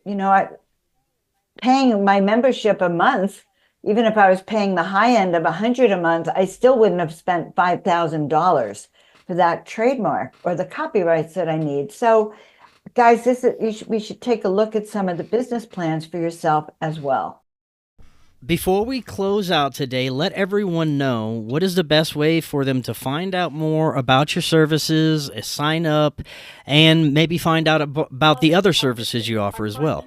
paying my membership a month even if I was paying the high end of $100 a month, I still wouldn't have spent $5,000 for that trademark or the copyrights that I need. So guys, we should take a look at some of the business plans for yourself as well. Before we close out today, let everyone know what is the best way for them to find out more about your services, sign up, and maybe find out about the other services you offer as well.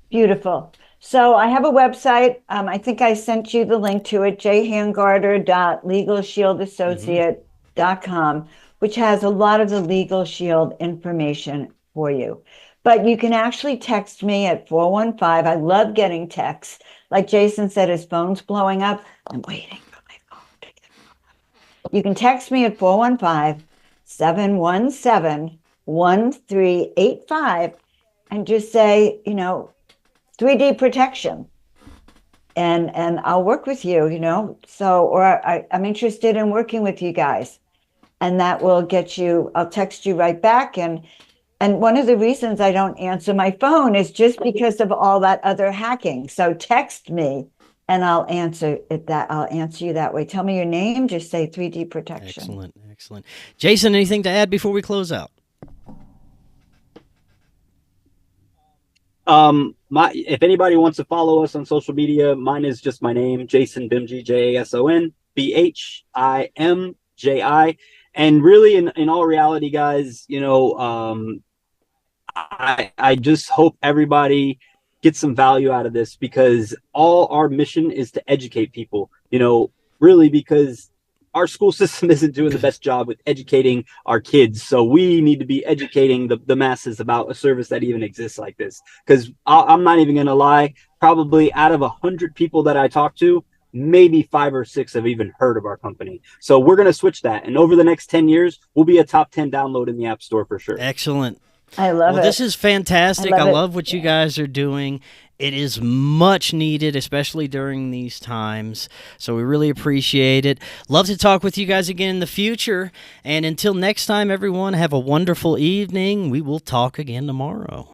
Beautiful. So I have a website. I think I sent you the link to it, jhangarter.legalshieldassociate.com, which has a lot of the Legal Shield information for you. But you can actually text me at 415. I love getting texts. Like Jason said, his phone's blowing up. I'm waiting for my phone to get up. You can text me at 415-717-1385 and just say, 3D protection. And I'll work with you, So, or I'm interested in working with you guys. And that will get you, I'll text you right back. And one of the reasons I don't answer my phone is just because of all that other hacking. So text me and I'll answer you that way. Tell me your name, just say 3D protection. Excellent. Jason, anything to add before we close out? If anybody wants to follow us on social media, mine is just my name, Jason Bimji, JasonBimji. And really, in all reality, guys, I just hope everybody gets some value out of this, because all our mission is to educate people, really, because our school system isn't doing the best job with educating our kids. So we need to be educating the masses about a service that even exists like this. Because I'm not even going to lie, probably out of 100 people that I talk to, maybe 5 or 6 have even heard of our company. So we're going to switch that. And over the next 10 years, we'll be a top 10 download in the App Store for sure. Excellent. I love it. This is fantastic. I love what you guys are doing. It is much needed, especially during these times. So we really appreciate it. Love to talk with you guys again in the future. And until next time, everyone, have a wonderful evening. We will talk again tomorrow.